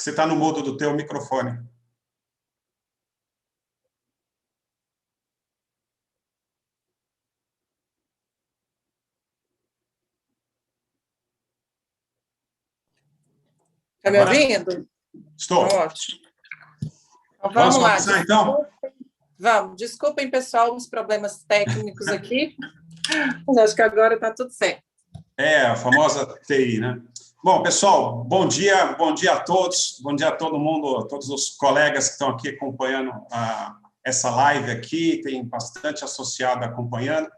você está no mudo do teu microfone. Está me ouvindo? Estou. Ótimo. Então, Vamos lá. começar, então? Vamos. Desculpem, pessoal, os problemas técnicos aqui. Mas acho que agora está tudo certo. A famosa TI, né? Bom, pessoal, bom dia a todos, bom dia a todo mundo, a todos os colegas que estão aqui acompanhando essa live aqui, tem bastante associado acompanhando.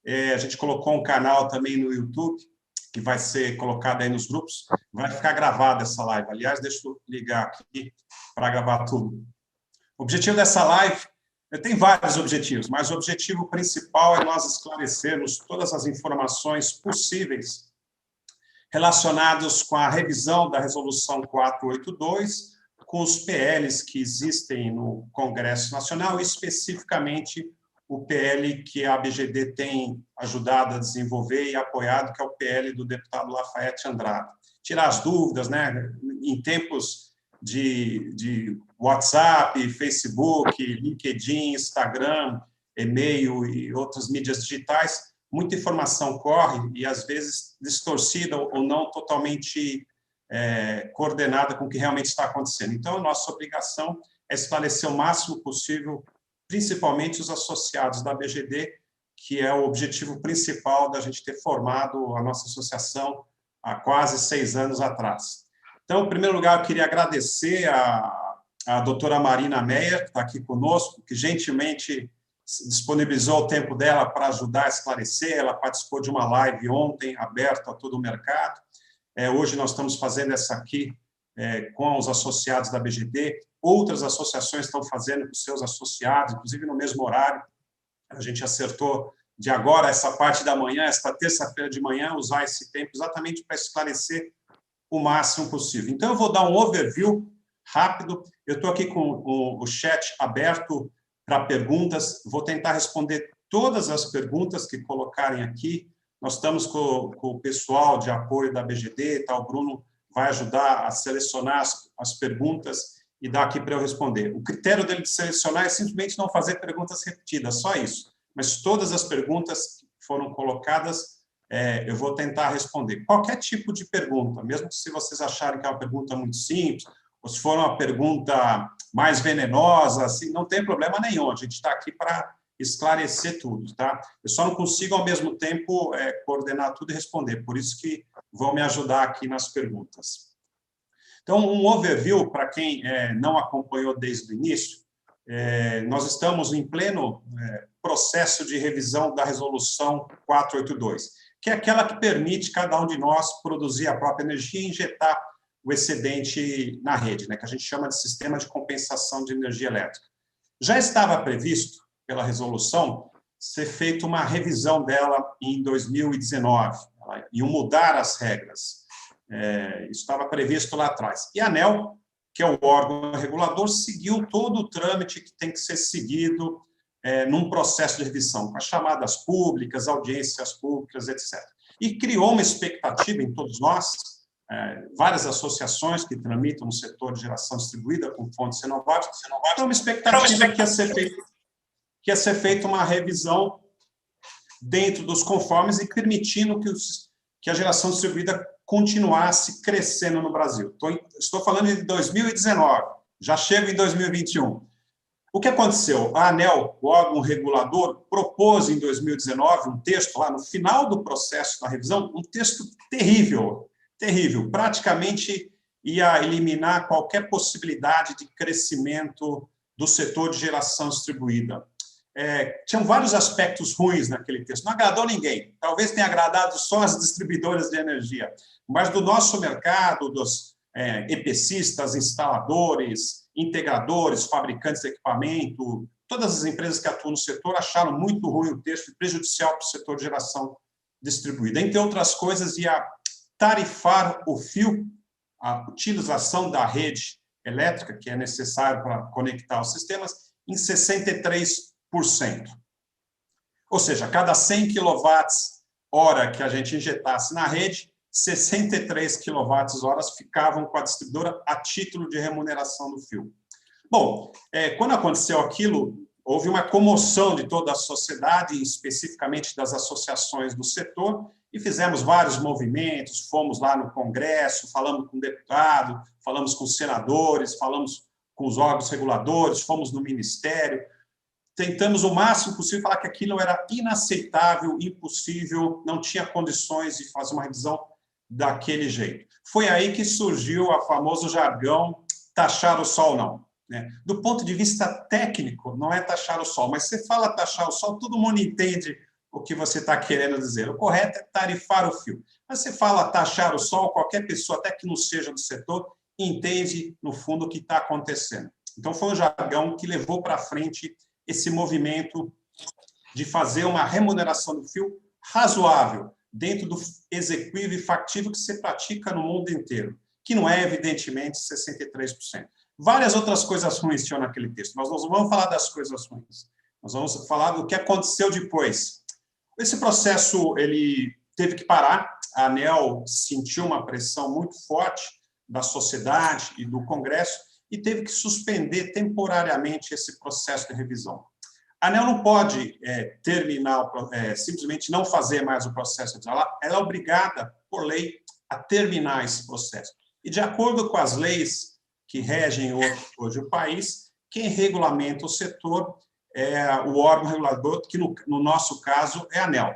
A gente colocou um canal também no YouTube, que vai ser colocado aí nos grupos, vai ficar gravada essa live. Aliás, deixa eu ligar aqui para gravar tudo. O objetivo dessa live, tem vários objetivos, mas o objetivo principal é nós esclarecermos todas as informações possíveis relacionados com a revisão da Resolução 482, com os PLs que existem no Congresso Nacional, e especificamente o PL que a ABGD tem ajudado a desenvolver e apoiado, que é o PL do deputado Lafayette Andrade. Tirar as dúvidas, né? Em tempos de WhatsApp, Facebook, LinkedIn, Instagram, e-mail e outras mídias digitais, muita informação corre e, às vezes, distorcida ou não totalmente coordenada com o que realmente está acontecendo. Então, a nossa obrigação é esclarecer o máximo possível, principalmente os associados da ABGD, que é o objetivo principal da gente ter formado a nossa associação há quase 6 anos atrás. Então, em primeiro lugar, eu queria agradecer a doutora Marina Meyer, que está aqui conosco, que gentilmente disponibilizou o tempo dela para ajudar a esclarecer. Ela participou de uma live ontem, aberta a todo o mercado. Hoje nós estamos fazendo essa aqui com os associados da ABGD. Outras associações estão fazendo com seus associados, inclusive no mesmo horário. A gente acertou de agora, essa parte da manhã, esta terça-feira de manhã, usar esse tempo exatamente para esclarecer o máximo possível. Então, eu vou dar um overview rápido. Eu estou aqui com o chat aberto para perguntas. Vou tentar responder todas as perguntas que colocarem aqui. Nós estamos com o pessoal de apoio da ABGD, tá? O Bruno vai ajudar a selecionar as perguntas e dar aqui para eu responder. O critério dele de selecionar é simplesmente não fazer perguntas repetidas, só isso. Mas todas as perguntas que foram colocadas, eu vou tentar responder. Qualquer tipo de pergunta, mesmo se vocês acharem que é uma pergunta muito simples, ou se for uma pergunta mais venenosa, assim, não tem problema nenhum. A gente está aqui para esclarecer tudo, tá? Eu só não consigo, ao mesmo tempo, coordenar tudo e responder. Por isso que vão me ajudar aqui nas perguntas. Então, um overview, para quem não acompanhou desde o início, nós estamos em pleno processo de revisão da Resolução 482, que é aquela que permite cada um de nós produzir a própria energia e injetar o excedente na rede, né, que a gente chama de sistema de compensação de energia elétrica. Já estava previsto, pela resolução, ser feita uma revisão dela em 2019, e mudar as regras. Isso estava previsto lá atrás. E a ANEEL, que é o órgão regulador, seguiu todo o trâmite que tem que ser seguido num processo de revisão, com as chamadas públicas, audiências públicas, etc. E criou uma expectativa em todos nós, várias associações que tramitam no setor de geração distribuída com fontes renováveis, então uma expectativa que ia ser feita uma revisão dentro dos conformes e permitindo que a geração distribuída continuasse crescendo no Brasil. Estou falando de 2019, já chego em 2021. O que aconteceu? A ANEEL, o órgão regulador, propôs em 2019 um texto, lá no final do processo da revisão, um texto terrível, terrível, praticamente ia eliminar qualquer possibilidade de crescimento do setor de geração distribuída. Tinham vários aspectos ruins naquele texto, não agradou ninguém, talvez tenha agradado só as distribuidoras de energia, mas do nosso mercado, dos EPCistas, instaladores, integradores, fabricantes de equipamento, todas as empresas que atuam no setor acharam muito ruim o texto e prejudicial para o setor de geração distribuída. Entre outras coisas, ia tarifar o fio, a utilização da rede elétrica, que é necessário para conectar os sistemas, em 63%. Ou seja, cada 100 kWh que a gente injetasse na rede, 63 kWh ficavam com a distribuidora a título de remuneração do fio. Bom, quando aconteceu aquilo, houve uma comoção de toda a sociedade, especificamente das associações do setor, e fizemos vários movimentos, fomos lá no Congresso, falamos com deputado, falamos com senadores, falamos com os órgãos reguladores, fomos no Ministério, tentamos o máximo possível falar que aquilo era inaceitável, impossível, não tinha condições de fazer uma revisão daquele jeito. Foi aí que surgiu o famoso jargão taxar o sol não. Do ponto de vista técnico, não é taxar o sol, mas você fala taxar o sol, todo mundo entende o que você está querendo dizer. O correto é tarifar o fio. Mas você fala taxar o sol, qualquer pessoa, até que não seja do setor, entende, no fundo, o que está acontecendo. Então, foi um jargão que levou para frente esse movimento de fazer uma remuneração do fio razoável, dentro do execuível e factível que se pratica no mundo inteiro, que não é, evidentemente, 63%. Várias outras coisas ruins tinham naquele texto. Nós não vamos falar das coisas ruins. Nós vamos falar do que aconteceu depois. Esse processo ele teve que parar. A ANEEL sentiu uma pressão muito forte da sociedade e do Congresso e teve que suspender temporariamente esse processo de revisão. A ANEEL não pode terminar, simplesmente não fazer mais o processo de ela é obrigada, por lei, a terminar esse processo. E, de acordo com as leis que regem hoje o país, quem regulamenta o setor é o órgão regulador, que no nosso caso é a ANEEL,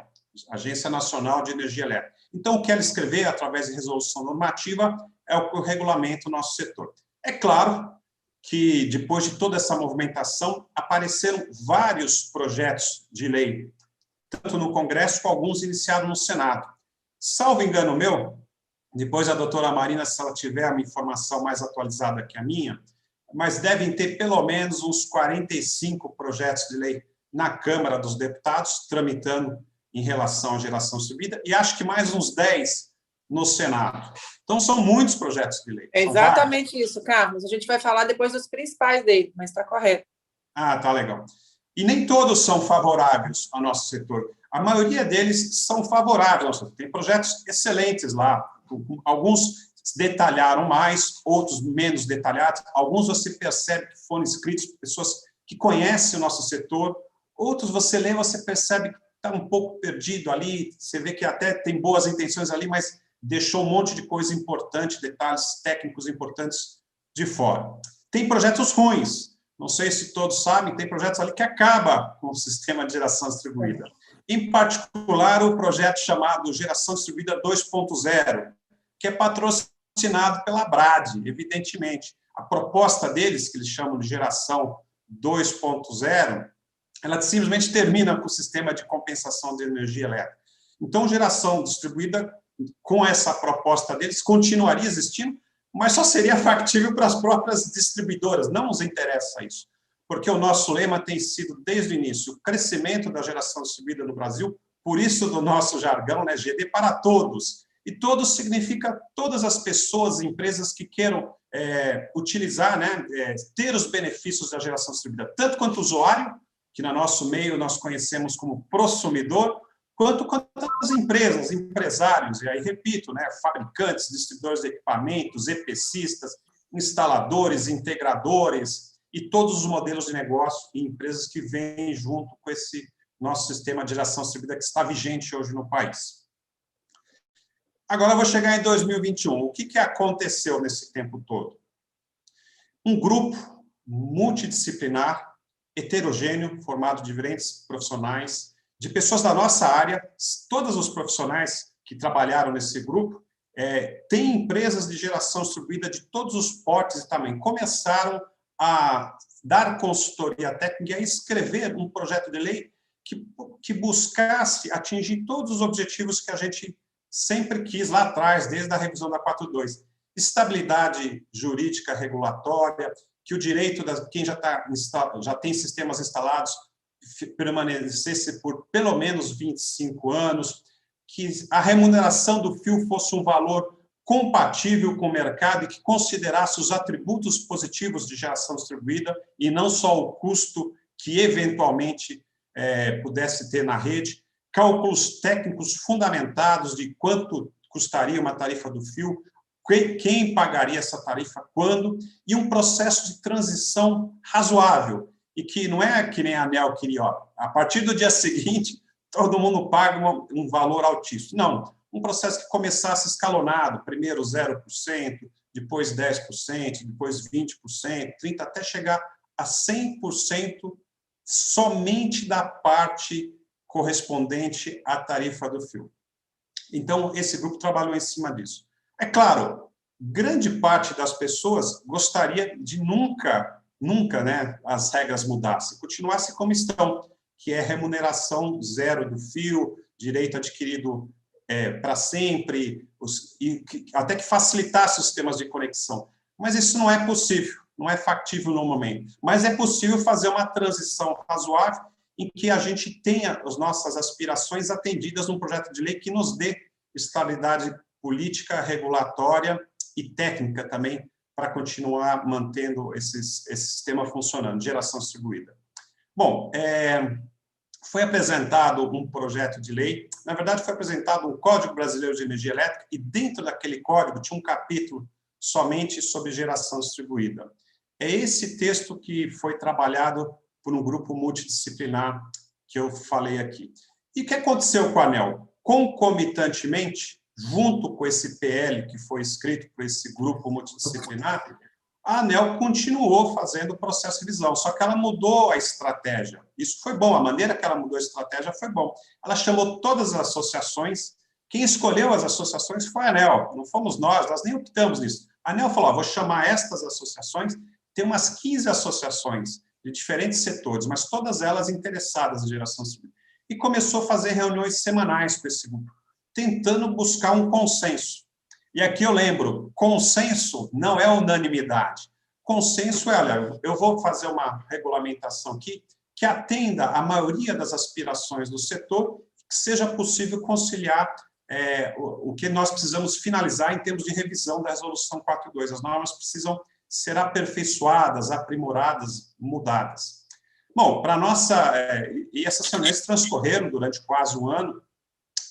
Agência Nacional de Energia Elétrica. Então, o que ela escrever, através de resolução normativa, é o que regulamenta o nosso setor. É claro que, depois de toda essa movimentação, apareceram vários projetos de lei, tanto no Congresso, como alguns iniciados no Senado. Salvo engano meu, depois a doutora Marina, se ela tiver uma informação mais atualizada que a minha, mas devem ter pelo menos uns 45 projetos de lei na Câmara dos Deputados, tramitando em relação à geração distribuída, e acho que mais uns 10 no Senado. Então, são muitos projetos de lei. É exatamente isso, Carlos. A gente vai falar depois dos principais dele, mas está correto. Ah, tá legal. E nem todos são favoráveis ao nosso setor. A maioria deles são favoráveis. Tem projetos excelentes lá. Alguns detalharam mais, outros menos detalhados. Alguns você percebe que foram escritos por pessoas que conhecem o nosso setor. Outros você lê, você percebe que está um pouco perdido ali. Você vê que até tem boas intenções ali, mas deixou um monte de coisa importante, detalhes técnicos importantes de fora. Tem projetos ruins. Não sei se todos sabem, tem projetos ali que acabam com o sistema de geração distribuída. Em particular, o projeto chamado Geração Distribuída 2.0, que é patrocinado pela Abradee, evidentemente. A proposta deles, que eles chamam de Geração 2.0, ela simplesmente termina com o sistema de compensação de energia elétrica. Então, geração distribuída, com essa proposta deles, continuaria existindo, mas só seria factível para as próprias distribuidoras. Não nos interessa isso, porque o nosso lema tem sido, desde o início, o crescimento da geração distribuída no Brasil, por isso do nosso jargão, né, GD para todos. E todos significa todas as pessoas e empresas que queiram utilizar, né, ter os benefícios da geração distribuída, tanto quanto usuário, que no nosso meio nós conhecemos como prosumidor, quanto as empresas, empresários, e aí repito, né, fabricantes, distribuidores de equipamentos, EPCistas, instaladores, integradores e todos os modelos de negócio e empresas que vêm junto com esse nosso sistema de geração distribuída que está vigente hoje no país. Agora eu vou chegar em 2021. O que aconteceu nesse tempo todo? Um grupo multidisciplinar, heterogêneo, formado de diferentes profissionais, de pessoas da nossa área, todos os profissionais que trabalharam nesse grupo, têm empresas de geração distribuída de todos os portes e tamanhos. Começaram a dar consultoria técnica e a escrever um projeto de lei que buscasse atingir todos os objetivos que a gente sempre quis lá atrás, desde a revisão da 4.2. Estabilidade jurídica regulatória, que o direito de quem já tem sistemas instalados permanecesse por pelo menos 25 anos, que a remuneração do fio fosse um valor compatível com o mercado e que considerasse os atributos positivos de geração distribuída e não só o custo que eventualmente pudesse ter na rede, cálculos técnicos fundamentados de quanto custaria uma tarifa do fio, quem pagaria essa tarifa, quando, e um processo de transição razoável, e que não é que nem a ANEEL queria, ó, a partir do dia seguinte, todo mundo paga um valor altíssimo. Não, um processo que começasse escalonado, primeiro 0%, depois 10%, depois 20%, 30%, até chegar a 100% somente da parte correspondente à tarifa do fio. Então, esse grupo trabalhou em cima disso. É claro, grande parte das pessoas gostaria de nunca, né, as regras mudassem, continuassem como estão, que é remuneração zero do fio, direito adquirido para sempre, até que facilitasse os sistemas de conexão. Mas isso não é possível, não é factível no momento. Mas é possível fazer uma transição razoável em que a gente tenha as nossas aspirações atendidas num projeto de lei que nos dê estabilidade política, regulatória e técnica também para continuar mantendo esse sistema funcionando, geração distribuída. Bom, foi apresentado um projeto de lei, na verdade foi apresentado um Código Brasileiro de Energia Elétrica e dentro daquele código tinha um capítulo somente sobre geração distribuída. É esse texto que foi trabalhado por um grupo multidisciplinar que eu falei aqui. E o que aconteceu com a ANEEL? Concomitantemente, junto com esse PL que foi escrito por esse grupo multidisciplinar, a ANEEL continuou fazendo o processo de revisão, só que ela mudou a estratégia. Isso foi bom, a maneira que ela mudou a estratégia foi bom. Ela chamou todas as associações, quem escolheu as associações foi a ANEEL, não fomos nós nem optamos nisso. A ANEEL falou, vou chamar estas associações, tem umas 15 associações de diferentes setores, mas todas elas interessadas em geração civil. E começou a fazer reuniões semanais com esse grupo, tentando buscar um consenso. E aqui eu lembro, consenso não é unanimidade. Consenso é, olha, eu vou fazer uma regulamentação aqui que atenda a maioria das aspirações do setor, que seja possível conciliar o que nós precisamos finalizar em termos de revisão da Resolução 4.2. As normas precisam ser aperfeiçoadas, aprimoradas, mudadas. Bom, para nossa... e essas reuniões transcorreram durante quase um ano.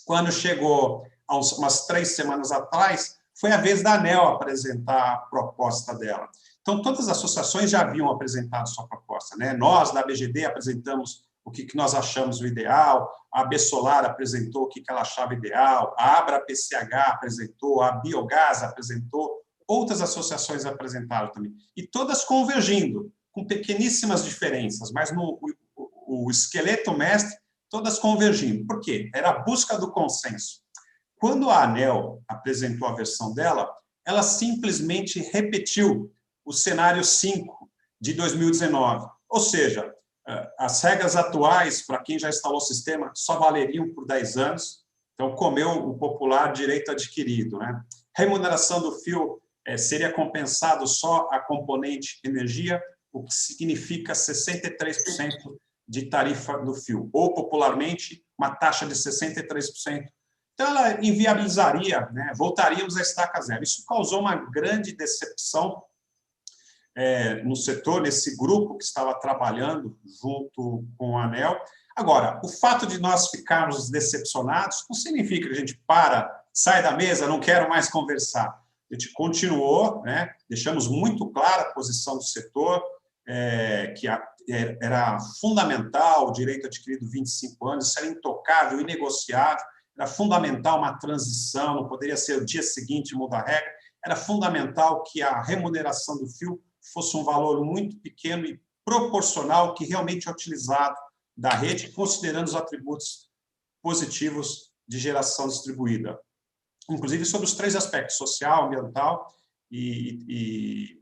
Quando chegou há umas 3 semanas atrás, foi a vez da ANEEL apresentar a proposta dela. Então, todas as associações já haviam apresentado sua proposta, né? Nós, da ABGD, apresentamos o que nós achamos o ideal, a AB Solar apresentou o que ela achava ideal, a Abra-PCH apresentou, a Biogás apresentou, outras associações apresentaram também. E todas convergindo, com pequeníssimas diferenças, mas o esqueleto mestre, todas convergindo. Por quê? Era a busca do consenso. Quando a ANEEL apresentou a versão dela, ela simplesmente repetiu o cenário 5 de 2019. Ou seja, as regras atuais, para quem já instalou o sistema, só valeriam por 10 anos. Então, comeu o popular direito adquirido, né? Remuneração do fio seria compensado só a componente energia, o que significa 63% de tarifa do fio, ou, popularmente, uma taxa de 63%. Então, ela inviabilizaria, né? Voltaríamos à estaca zero. Isso causou uma grande decepção no setor, nesse grupo que estava trabalhando junto com a ANEEL. Agora, o fato de nós ficarmos decepcionados não significa que a gente sai da mesa, não quero mais conversar. A gente continuou, né? Deixamos muito clara a posição do setor, que era fundamental o direito adquirido 25 anos, isso era intocável, inegociável, era fundamental uma transição, não poderia ser o dia seguinte mudar a regra, era fundamental que a remuneração do fio fosse um valor muito pequeno e proporcional que realmente é utilizado da rede, considerando os atributos positivos de geração distribuída, inclusive sobre os 3 aspectos, social, ambiental e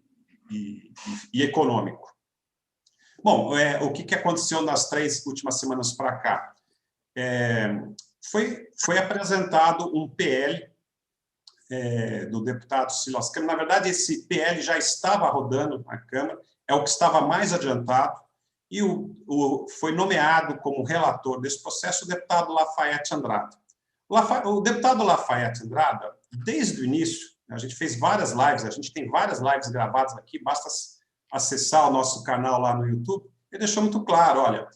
econômico. Bom, o que aconteceu nas 3 últimas semanas para cá? Foi apresentado um PL do deputado Silas Câmara. Na verdade, esse PL já estava rodando na Câmara, é o que estava mais adiantado, e foi nomeado como relator desse processo o deputado Lafayette Andrada. O deputado Lafayette Andrada, desde o início, a gente fez várias lives, a gente tem várias lives gravadas aqui, basta acessar o nosso canal lá no YouTube, ele deixou muito claro, olha,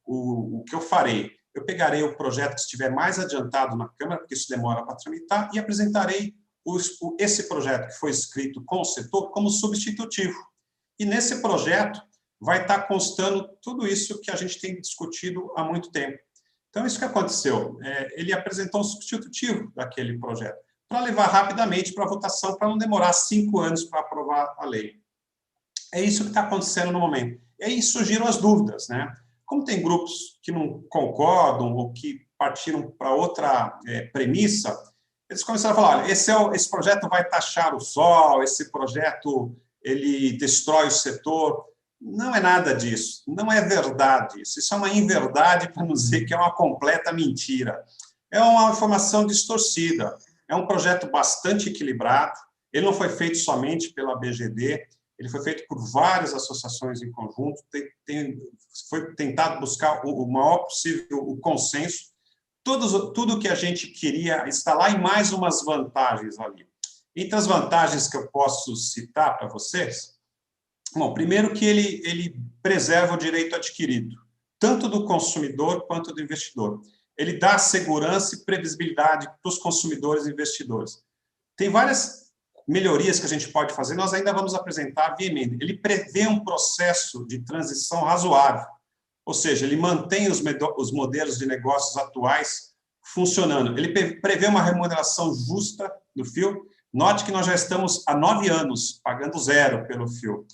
o que eu farei eu pegarei o projeto que estiver mais adiantado na Câmara, porque isso demora para tramitar, e apresentarei esse projeto que foi escrito com o setor como substitutivo. E nesse projeto vai estar constando tudo isso que a gente tem discutido há muito tempo. Então, isso que aconteceu. Ele apresentou um substitutivo daquele projeto, para levar rapidamente para a votação, para não demorar 5 anos para aprovar a lei. É isso que está acontecendo no momento. E aí surgiram as dúvidas, né? Como tem grupos que não concordam ou que partiram para outra premissa, eles começaram a falar, olha, esse projeto vai taxar o sol, esse projeto ele destrói o setor. Não é nada disso, não é verdade isso. Isso é uma inverdade para não dizer que é uma completa mentira. É uma informação distorcida. É um projeto bastante equilibrado. Ele não foi feito somente pela BGD, ele foi feito por várias associações em conjunto, foi tentado buscar o maior possível o consenso. Tudo que a gente queria está lá e mais umas vantagens ali. Entre as vantagens que eu posso citar para vocês, bom, primeiro que ele preserva o direito adquirido, tanto do consumidor quanto do investidor. Ele dá segurança e previsibilidade para os consumidores e investidores. Tem várias melhorias que a gente pode fazer, nós ainda vamos apresentar via emenda. Ele prevê um processo de transição razoável, ou seja, ele mantém os modelos de negócios atuais funcionando. Ele prevê uma remuneração justa do fio. Note que nós já estamos há 9 anos pagando zero pelo fio.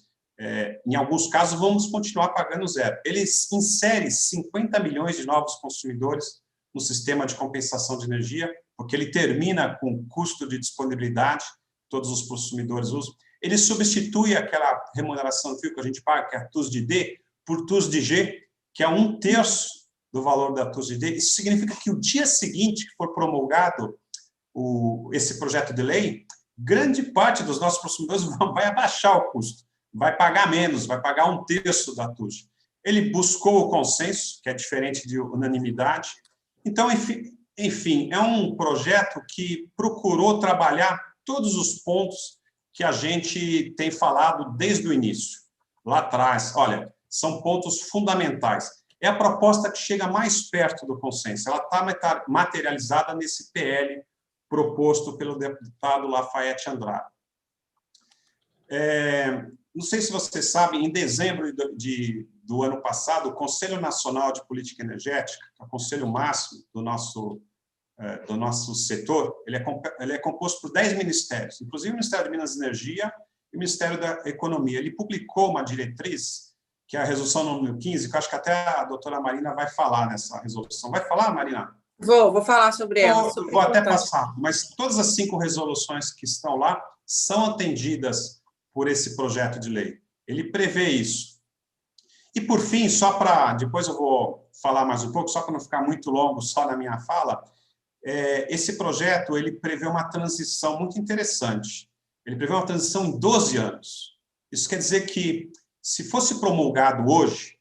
Em alguns casos, vamos continuar pagando zero. Ele insere 50 milhões de novos consumidores no sistema de compensação de energia, porque ele termina com custo de disponibilidade, todos os consumidores usam. Ele substitui aquela remuneração do fio que a gente paga, que é a TUS de D, por TUS de G, que é 1/3 do valor da TUS de D. Isso significa que o dia seguinte que for promulgado esse projeto de lei, grande parte dos nossos consumidores vai abaixar o custo, vai pagar menos, vai pagar 1/3 da TUS. Ele buscou o consenso, que é diferente de unanimidade. Então, enfim, é um projeto que procurou trabalhar todos os pontos que a gente tem falado desde o início, lá atrás. Olha, são pontos fundamentais. É a proposta que chega mais perto do consenso. Ela está materializada nesse PL proposto pelo deputado Lafayette Andrade. Não sei se vocês sabem, em dezembro do ano passado, o Conselho Nacional de Política Energética, que é o conselho máximo do nosso setor, ele é composto por 10 ministérios, inclusive o Ministério de Minas e Energia e o Ministério da Economia. Ele publicou uma diretriz, que é a resolução número 15, que eu acho que até a doutora Marina vai falar nessa resolução. Vai falar, Marina? Vou falar sobre ela. Vou até passar, mas todas as 5 resoluções que estão lá são atendidas por esse projeto de lei. Ele prevê isso. E, por fim, só para... Depois eu vou falar mais um pouco, só para não ficar muito longo só na minha fala, esse projeto ele prevê uma transição muito interessante. Ele prevê uma transição em 12 anos. Isso quer dizer que, se fosse promulgado hoje,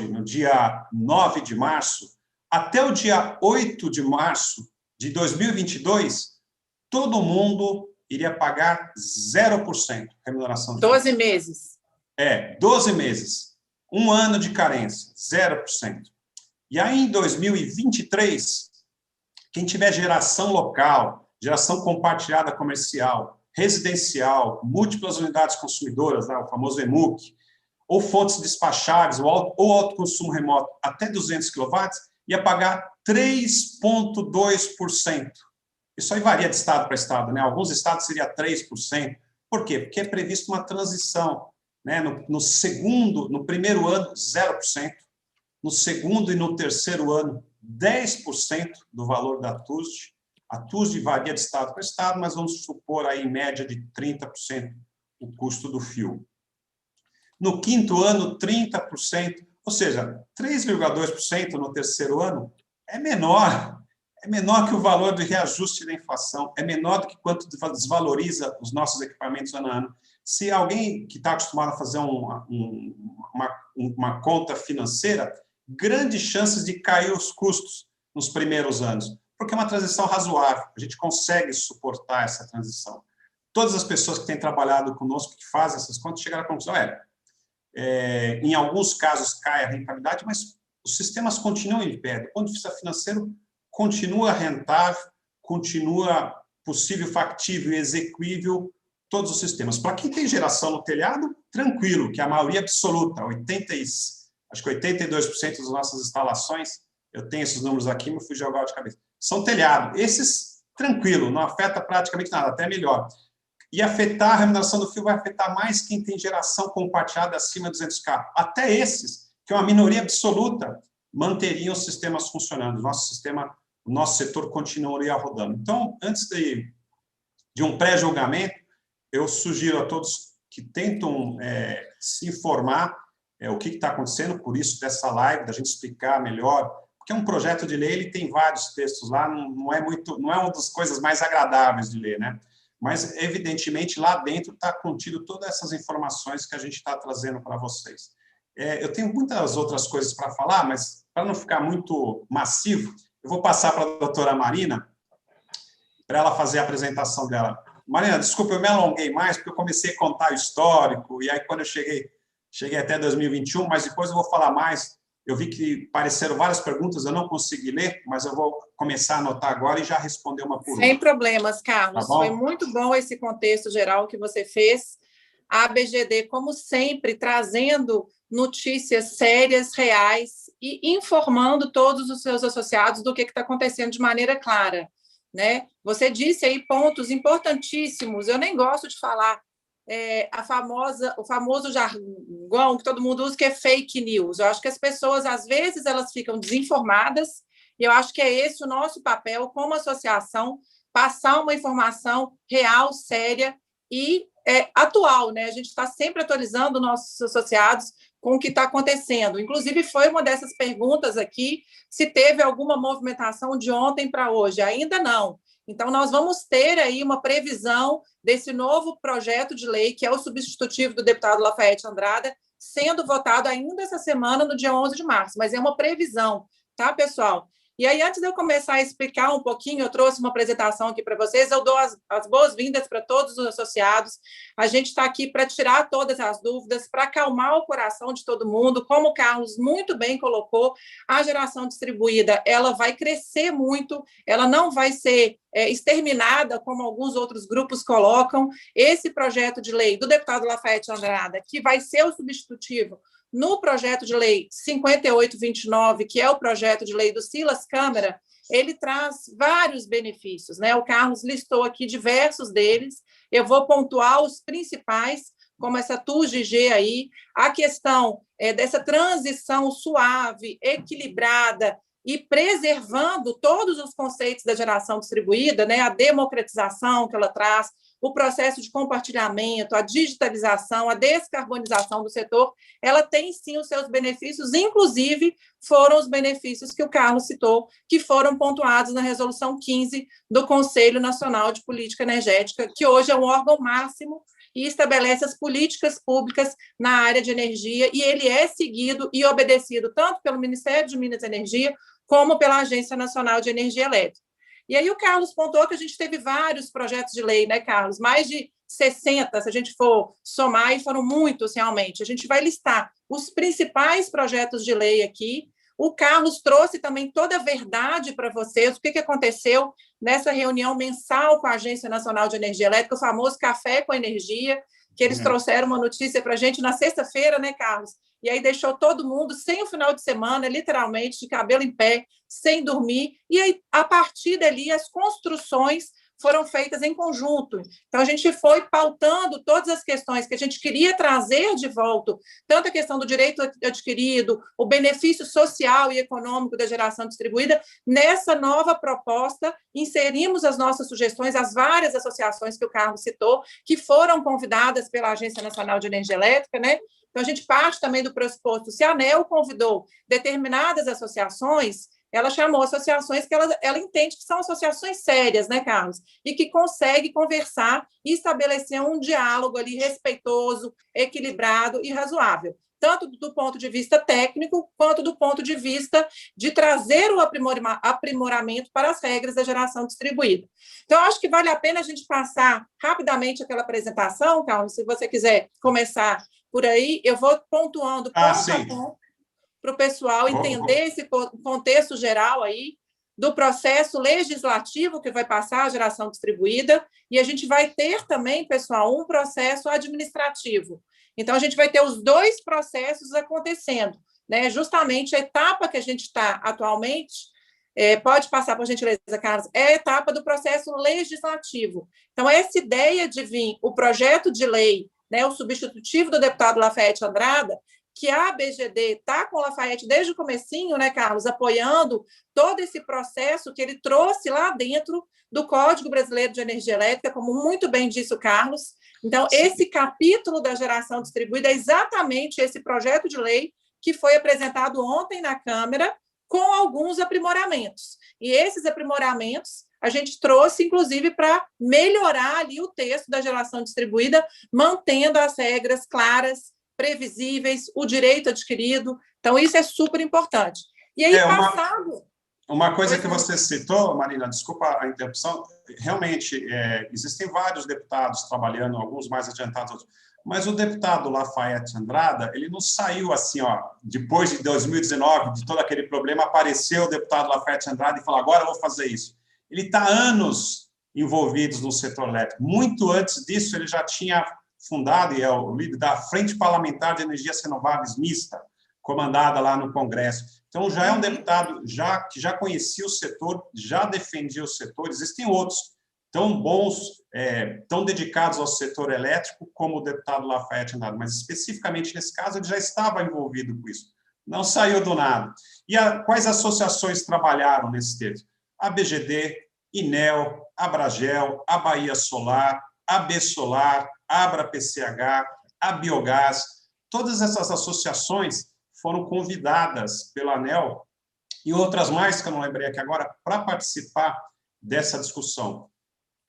no dia 9 de março, até o dia 8 de março de 2022, todo mundo iria pagar 0% remuneração de 12 meses. 12 meses. 1 ano de carência, 0%. E aí, em 2023, quem tiver geração local, geração compartilhada comercial, residencial, múltiplas unidades consumidoras, né, o famoso EMUC, ou fontes despacháveis, ou autoconsumo remoto até 200 kW, ia pagar 3,2%. Isso aí varia de estado para estado, né? Alguns estados seria 3%. Por quê? Porque é prevista uma transição, né? No primeiro ano, 0%. No segundo e no terceiro ano, 10% do valor da TUSD. A TUSD varia de estado para estado, mas vamos supor aí, em média de 30% o custo do fio. No quinto ano, 30%, ou seja, 3,2% no terceiro ano é menor que o valor de reajuste da inflação, é menor do que quanto desvaloriza os nossos equipamentos ano a ano. Se alguém que está acostumado a fazer uma conta financeira, grandes chances de cair os custos nos primeiros anos, porque é uma transição razoável, a gente consegue suportar essa transição. Todas as pessoas que têm trabalhado conosco, que fazem essas contas, chegaram à conclusão, em alguns casos cai a rentabilidade, mas os sistemas continuam em pé. Do ponto de vista financeiro, continua rentável, continua possível, factível e execuível todos os sistemas. Para quem tem geração no telhado, tranquilo, que a maioria absoluta, acho que 82% das nossas instalações, eu tenho esses números aqui, mas fui jogar de cabeça, são telhado. Esses, tranquilo, não afeta praticamente nada, até melhor. E afetar a remuneração do fio vai afetar mais quem tem geração compartilhada acima de 200K. Até esses, que é uma minoria absoluta, manteriam os sistemas funcionando. O nosso setor continuaria rodando. Então, antes de um pré-julgamento, eu sugiro a todos que tentam se informar o que está acontecendo, por isso dessa live, da gente explicar melhor, porque é um projeto de lei, ele tem vários textos lá, não é uma das coisas mais agradáveis de ler, né? Mas, evidentemente, lá dentro está contido todas essas informações que a gente está trazendo para vocês. Eu tenho muitas outras coisas para falar, mas, para não ficar muito massivo, eu vou passar para a doutora Marina, para ela fazer a apresentação dela. Marina, desculpa, eu me alonguei mais, porque eu comecei a contar o histórico, e aí, quando eu cheguei até 2021, mas depois eu vou falar mais. Eu vi que apareceram várias perguntas, eu não consegui ler, mas eu vou começar a anotar agora e já responder uma por uma. Sem problemas, Carlos. Tá Foi muito bom esse contexto geral que você fez. A ABGD, como sempre, trazendo notícias sérias, reais e informando todos os seus associados do que está acontecendo de maneira clara, né? Você disse aí pontos importantíssimos. Eu nem gosto de falar o famoso jargão que todo mundo usa, que é fake news. Eu acho que as pessoas, às vezes, elas ficam desinformadas, e eu acho que é esse o nosso papel como associação, passar uma informação real, séria e atual, né? A gente está sempre atualizando nossos associados com o que está acontecendo. Inclusive, foi uma dessas perguntas aqui, se teve alguma movimentação de ontem para hoje. Ainda não. Então, nós vamos ter aí uma previsão desse novo projeto de lei, que é o substitutivo do deputado Lafayette Andrada, sendo votado ainda essa semana, no dia 11 de março. Mas é uma previsão, tá, pessoal? E aí, antes de eu começar a explicar um pouquinho, eu trouxe uma apresentação aqui para vocês, eu dou as boas-vindas para todos os associados. A gente está aqui para tirar todas as dúvidas, para acalmar o coração de todo mundo. Como o Carlos muito bem colocou, a geração distribuída ela vai crescer muito, ela não vai ser exterminada, como alguns outros grupos colocam. Esse projeto de lei do deputado Lafayette Andrada, que vai ser o substitutivo no projeto de lei 5829, que é o projeto de lei do Silas Câmara, ele traz vários benefícios, né? O Carlos listou aqui diversos deles, eu vou pontuar os principais, como essa TUGG aí, a questão dessa transição suave, equilibrada e preservando todos os conceitos da geração distribuída, né? A democratização que ela traz, o processo de compartilhamento, a digitalização, a descarbonização do setor, ela tem sim os seus benefícios, inclusive foram os benefícios que o Carlos citou, que foram pontuados na resolução 15 do Conselho Nacional de Política Energética, que hoje é um órgão máximo e estabelece as políticas públicas na área de energia, e ele é seguido e obedecido tanto pelo Ministério de Minas e Energia, como pela Agência Nacional de Energia Elétrica. E aí o Carlos pontuou que a gente teve vários projetos de lei, né, Carlos? Mais de 60, se a gente for somar, e foram muitos realmente. A gente vai listar os principais projetos de lei aqui. O Carlos trouxe também toda a verdade para vocês, o que aconteceu nessa reunião mensal com a Agência Nacional de Energia Elétrica, o famoso Café com Energia, que eles trouxeram uma notícia para a gente na sexta-feira, né, Carlos? E aí deixou todo mundo sem o final de semana, literalmente, de cabelo em pé, sem dormir. E aí, a partir dali, as construções foram feitas em conjunto. Então, a gente foi pautando todas as questões que a gente queria trazer de volta, tanto a questão do direito adquirido, o benefício social e econômico da geração distribuída. Nessa nova proposta, inserimos as nossas sugestões, as várias associações que o Carlos citou, que foram convidadas pela Agência Nacional de Energia Elétrica, né? Então, a gente parte também do pressuposto, se a ANEEL convidou determinadas associações, ela chamou associações que ela entende que são associações sérias, né, Carlos? E que consegue conversar e estabelecer um diálogo ali respeitoso, equilibrado e razoável, tanto do ponto de vista técnico, quanto do ponto de vista de trazer o aprimoramento para as regras da geração distribuída. Então, acho que vale a pena a gente passar rapidamente aquela apresentação, Carlos, se você quiser começar por aí, eu vou pontuando ponto a ponto. para o pessoal entender esse contexto geral aí do processo legislativo que vai passar a geração distribuída, e a gente vai ter também, pessoal, um processo administrativo. Então, a gente vai ter os dois processos acontecendo, né? Justamente a etapa que a gente está atualmente, pode passar, por gentileza, Carlos, é a etapa do processo legislativo. Então, essa ideia de vir o projeto de lei, né, o substitutivo do deputado Lafayette Andrada, que a ABGD está com o Lafayette desde o comecinho, né, Carlos, apoiando todo esse processo que ele trouxe lá dentro do Código Brasileiro de Energia Elétrica, como muito bem disse o Carlos. Então, esse capítulo da geração distribuída é exatamente esse projeto de lei que foi apresentado ontem na Câmara, com alguns aprimoramentos. E esses aprimoramentos a gente trouxe, inclusive, para melhorar ali o texto da geração distribuída, mantendo as regras claras, previsíveis, o direito adquirido. Então, isso é super importante. E aí, Uma coisa que você citou, Marina, desculpa a interrupção, realmente, existem vários deputados trabalhando, alguns mais adiantados, outros, mas o deputado Lafayette Andrada, ele não saiu assim, ó, depois de 2019, de todo aquele problema, apareceu o deputado Lafayette Andrada e falou, agora eu vou fazer isso. Ele está há anos envolvido no setor elétrico. Muito antes disso, ele já tinha fundado, e é o líder da Frente Parlamentar de Energias Renováveis Mista, comandada lá no Congresso. Então, já é um deputado que já conhecia o setor, já defendia o setor. Existem outros tão bons, tão dedicados ao setor elétrico como o deputado Lafayette Andrada, mas especificamente nesse caso ele já estava envolvido com isso. Não saiu do nada. E quais associações trabalharam nesse texto? A BGD, INEL, Abragel, a Bahia Solar, a B Solar, a Abra PCH, a Biogás, todas essas associações foram convidadas pela ANEEL e outras mais, que eu não lembrei aqui agora, para participar dessa discussão.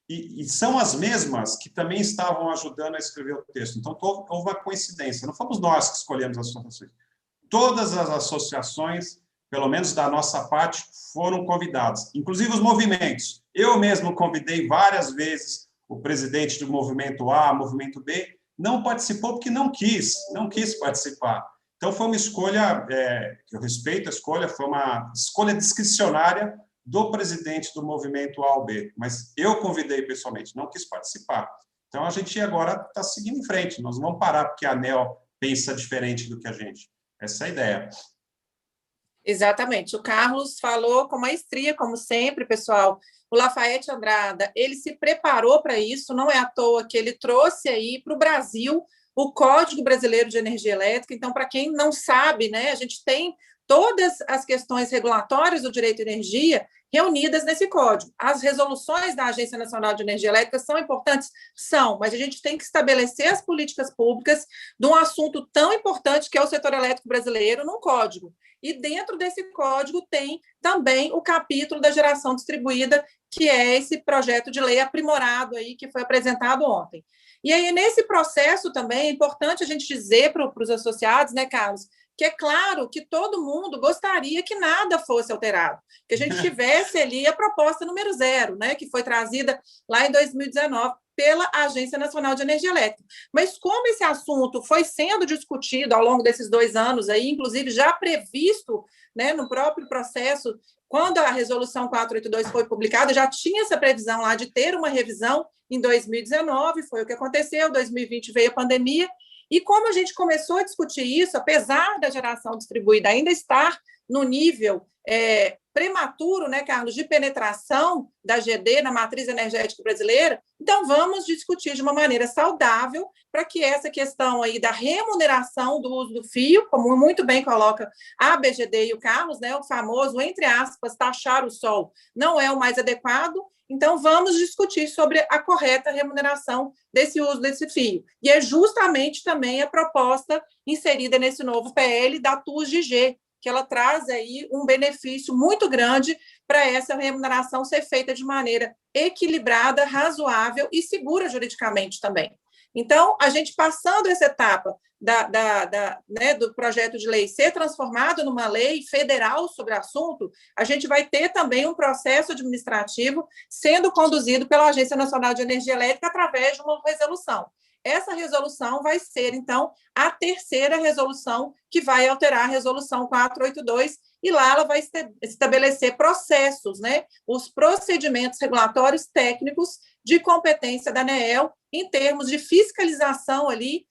E são as mesmas que também estavam ajudando a escrever o texto. Então, houve uma coincidência. Não fomos nós que escolhemos as associações. Todas as associações, pelo menos da nossa parte, foram convidadas, inclusive os movimentos. Eu mesmo convidei várias vezes o presidente do movimento A, movimento B, não participou porque não quis participar. Então, foi uma escolha, que eu respeito a escolha, foi uma escolha discricionária do presidente do movimento A ou B, mas eu convidei pessoalmente, não quis participar. Então, a gente agora está seguindo em frente, nós não vamos parar porque a ANEEL pensa diferente do que a gente. Essa é a ideia. Exatamente. O Carlos falou com maestria, como sempre, pessoal. O Lafayette Andrada, ele se preparou para isso, não é à toa que ele trouxe aí para o Brasil o Código Brasileiro de Energia Elétrica. Então, para quem não sabe, né, a gente tem todas as questões regulatórias do direito à energia reunidas nesse código. As resoluções da Agência Nacional de Energia Elétrica são importantes? São, mas a gente tem que estabelecer as políticas públicas de um assunto tão importante que é o setor elétrico brasileiro num código. E dentro desse código tem também o capítulo da geração distribuída, que é esse projeto de lei aprimorado aí que foi apresentado ontem. E aí, nesse processo também, é importante a gente dizer para os associados, né, Carlos, que é claro que todo mundo gostaria que nada fosse alterado, que a gente tivesse ali a proposta número 0, né, que foi trazida lá em 2019 pela Agência Nacional de Energia Elétrica. Mas como esse assunto foi sendo discutido ao longo desses 2 anos, aí, inclusive já previsto, né, no próprio processo, quando a Resolução 482 foi publicada, já tinha essa previsão lá de ter uma revisão em 2019, foi o que aconteceu, 2020 veio a pandemia, e como a gente começou a discutir isso, apesar da geração distribuída ainda estar no nível prematuro, né, Carlos, de penetração da GD na matriz energética brasileira, então vamos discutir de uma maneira saudável para que essa questão aí da remuneração do uso do fio, como muito bem coloca a BGD e o Carlos, né, o famoso, entre aspas, taxar o sol, não é o mais adequado. Então, vamos discutir sobre a correta remuneração desse uso desse fio. E é justamente também a proposta inserida nesse novo PL da TUS-GG, que ela traz aí um benefício muito grande para essa remuneração ser feita de maneira equilibrada, razoável e segura juridicamente também. Então, a gente passando essa etapa né, do projeto de lei ser transformado numa lei federal sobre o assunto, a gente vai ter também um processo administrativo sendo conduzido pela Agência Nacional de Energia Elétrica através de uma resolução. essa resolução vai ser, então, a terceira resolução que vai alterar a resolução 482, e lá ela vai estabelecer processos, né, os procedimentos regulatórios técnicos de competência da ANEEL em termos de fiscalização ali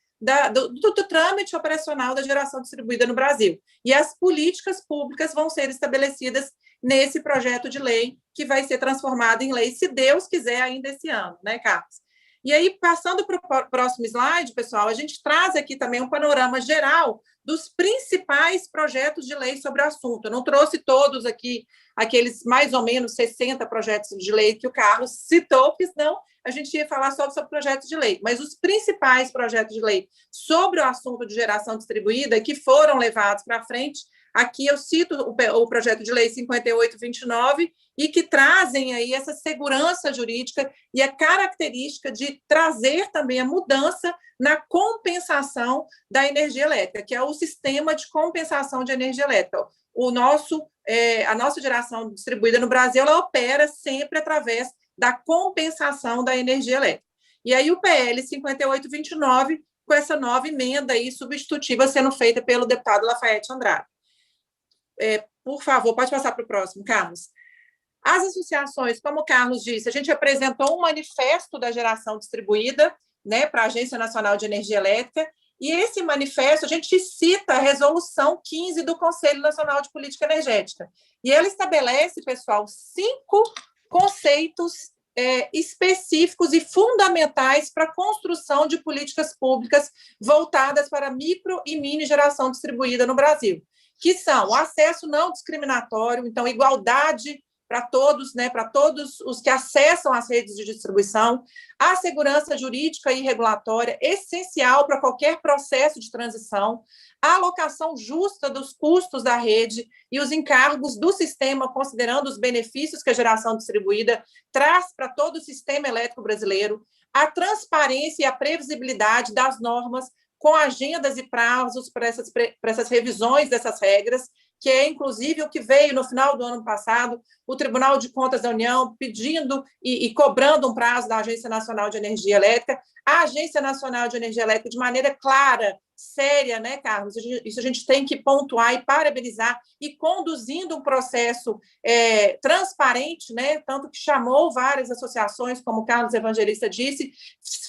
do trâmite operacional da geração distribuída no Brasil. E as políticas públicas vão ser estabelecidas nesse projeto de lei, que vai ser transformado em lei, se Deus quiser, ainda esse ano, né, Carlos? E aí, passando para o próximo slide, pessoal, a gente traz aqui também um panorama geral dos principais projetos de lei sobre o assunto. Eu não trouxe todos aqui, aqueles mais ou menos 60 projetos de lei que o Carlos citou, porque senão a gente ia falar só sobre projetos de lei. Mas os principais projetos de lei sobre o assunto de geração distribuída que foram levados para frente, aqui eu cito o projeto de lei 5829, e que trazem aí essa segurança jurídica e a característica de trazer também a mudança na compensação da energia elétrica, que é o sistema de compensação de energia elétrica. A nossa geração distribuída no Brasil, ela opera sempre através da compensação da energia elétrica. E aí o PL 5829, com essa nova emenda aí substitutiva sendo feita pelo deputado Lafayette Andrade. Por favor, pode passar para o próximo, Carlos. As associações, como o Carlos disse, a gente apresentou um manifesto da geração distribuída, né, para a Agência Nacional de Energia Elétrica, e esse manifesto, a gente cita a Resolução 15 do Conselho Nacional de Política Energética, e ela estabelece, pessoal, 5 conceitos específicos e fundamentais para a construção de políticas públicas voltadas para micro e mini geração distribuída no Brasil, que são o acesso não discriminatório, então, igualdade para todos, né, para todos os que acessam as redes de distribuição, a segurança jurídica e regulatória, essencial para qualquer processo de transição, a alocação justa dos custos da rede e os encargos do sistema, considerando os benefícios que a geração distribuída traz para todo o sistema elétrico brasileiro, a transparência e a previsibilidade das normas com agendas e prazos para essas revisões dessas regras, que é, inclusive, o que veio no final do ano passado, o Tribunal de Contas da União pedindo e cobrando um prazo da Agência Nacional de Energia Elétrica, a Agência Nacional de Energia Elétrica, de maneira clara, séria, né, Carlos? Isso a gente tem que pontuar e parabenizar, e conduzindo um processo transparente, né, tanto que chamou várias associações, como o Carlos Evangelista disse,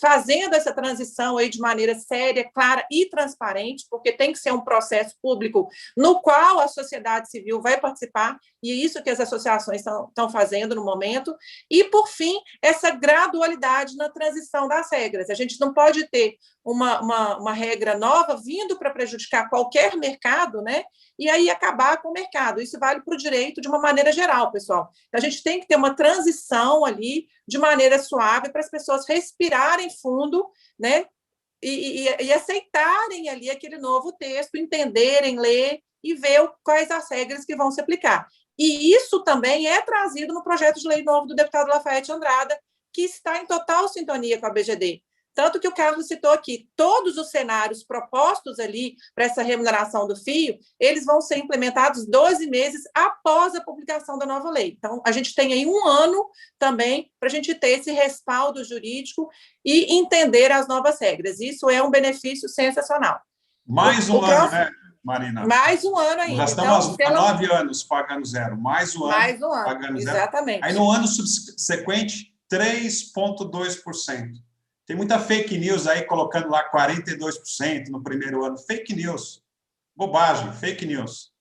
fazendo essa transição aí de maneira séria, clara e transparente, porque tem que ser um processo público no qual a sociedade civil vai participar, e é isso que as associações estão fazendo no momento. E, por fim, essa gradualidade na transição das regras. A gente não pode ter uma regra nova vindo para prejudicar qualquer mercado, né? E aí acabar com o mercado. Isso vale para o direito de uma maneira geral, pessoal. A gente tem que ter uma transição ali de maneira suave para as pessoas respirarem fundo, né? E aceitarem ali aquele novo texto, entenderem, ler e ver quais as regras que vão se aplicar. E isso também é trazido no projeto de lei novo do deputado Lafayette Andrade, que está em total sintonia com a BGD. Tanto que o Carlos citou aqui, todos os cenários propostos ali para essa remuneração do fio, eles vão ser implementados 12 meses após a publicação da nova lei. Então, a gente tem aí um ano também para a gente ter esse respaldo jurídico e entender as novas regras. Isso é um benefício sensacional. Mais um ano, né, Marina? Mais um ano ainda. Já estamos há 9 anos pagando zero. Mais um ano pagando zero. Exatamente. Aí, no ano subsequente, 3,2%. Tem muita fake news aí, colocando lá 42% no primeiro ano. Fake news. Bobagem, fake news.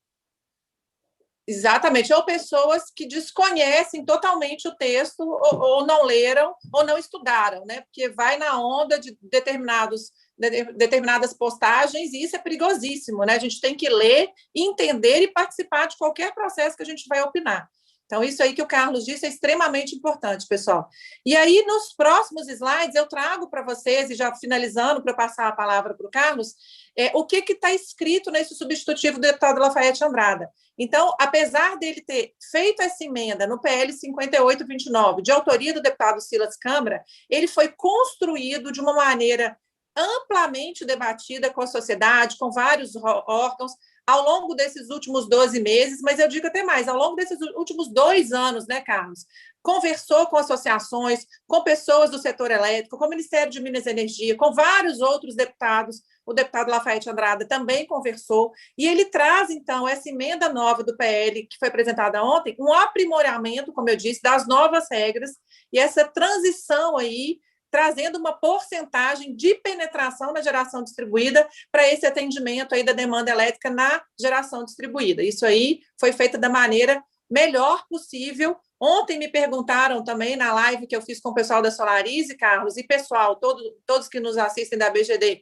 Exatamente. Ou pessoas que desconhecem totalmente o texto, ou não leram, ou não estudaram, né? Porque vai na onda de determinadas postagens, e isso é perigosíssimo, né? A gente tem que ler, entender e participar de qualquer processo que a gente vai opinar. Então, isso aí que o Carlos disse é extremamente importante, pessoal. E aí, nos próximos slides, eu trago para vocês, e já finalizando, para passar a palavra para o Carlos, o que está escrito nesse substitutivo do deputado Lafayette Andrade. Então, apesar dele ter feito essa emenda no PL 5829, de autoria do deputado Silas Câmara, ele foi construído de uma maneira amplamente debatida com a sociedade, com vários órgãos, ao longo desses últimos 12 meses, mas eu digo até mais, ao longo desses últimos 2 anos, né, Carlos? Conversou com associações, com pessoas do setor elétrico, com o Ministério de Minas e Energia, com vários outros deputados. O deputado Lafayette Andrada também conversou, e ele traz, então, essa emenda nova do PL, que foi apresentada ontem, um aprimoramento, como eu disse, das novas regras, e essa transição aí, trazendo uma porcentagem de penetração na geração distribuída para esse atendimento aí da demanda elétrica na geração distribuída. Isso aí foi feito da maneira melhor possível. Ontem me perguntaram também na live que eu fiz com o pessoal da Solarize, Carlos, e pessoal, todos que nos assistem da BGD,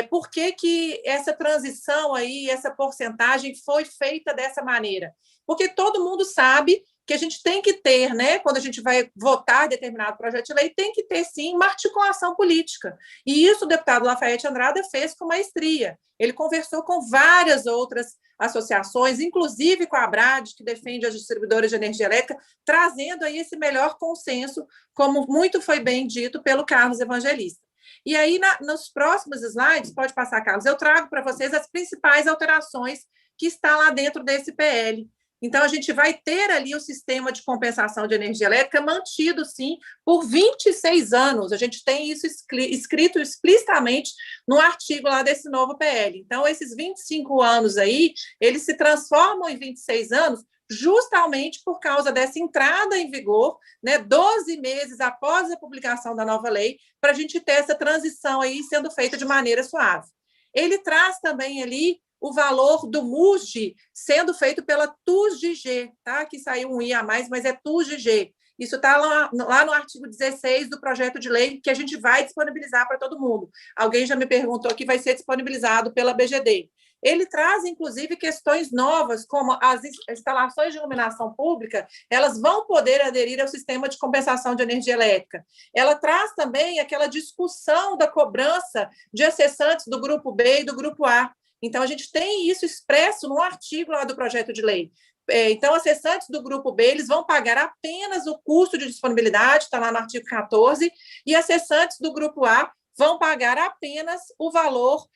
por que essa transição aí, essa porcentagem foi feita dessa maneira? Porque todo mundo sabe que a gente tem que ter, né, quando a gente vai votar determinado projeto de lei, tem que ter, sim, uma articulação política. E isso o deputado Lafayette Andrada fez com maestria. Ele conversou com várias outras associações, inclusive com a ABRAD, que defende as distribuidoras de energia elétrica, trazendo aí esse melhor consenso, como muito foi bem dito pelo Carlos Evangelista. E aí, nos próximos slides, pode passar, Carlos, eu trago para vocês as principais alterações que está lá dentro desse PL. Então, a gente vai ter ali o sistema de compensação de energia elétrica mantido, sim, por 26 anos. A gente tem isso escrito explicitamente no artigo lá desse novo PL. Então, esses 25 anos aí, eles se transformam em 26 anos justamente por causa dessa entrada em vigor, né, 12 meses após a publicação da nova lei, para a gente ter essa transição aí sendo feita de maneira suave. Ele traz também ali o valor do MUSG sendo feito pela TUSG, tá? Que saiu um I a mais, mas é TUSG. Isso está lá no artigo 16 do projeto de lei, que a gente vai disponibilizar para todo mundo. Alguém já me perguntou que vai ser disponibilizado pela BGD. Ele traz, inclusive, questões novas, como as instalações de iluminação pública, elas vão poder aderir ao sistema de compensação de energia elétrica. Ela traz também aquela discussão da cobrança de acessantes do grupo B e do grupo A. Então, a gente tem isso expresso no artigo lá do projeto de lei. Então, acessantes do grupo B, eles vão pagar apenas o custo de disponibilidade, está lá no artigo 14, e acessantes do grupo A vão pagar apenas o valor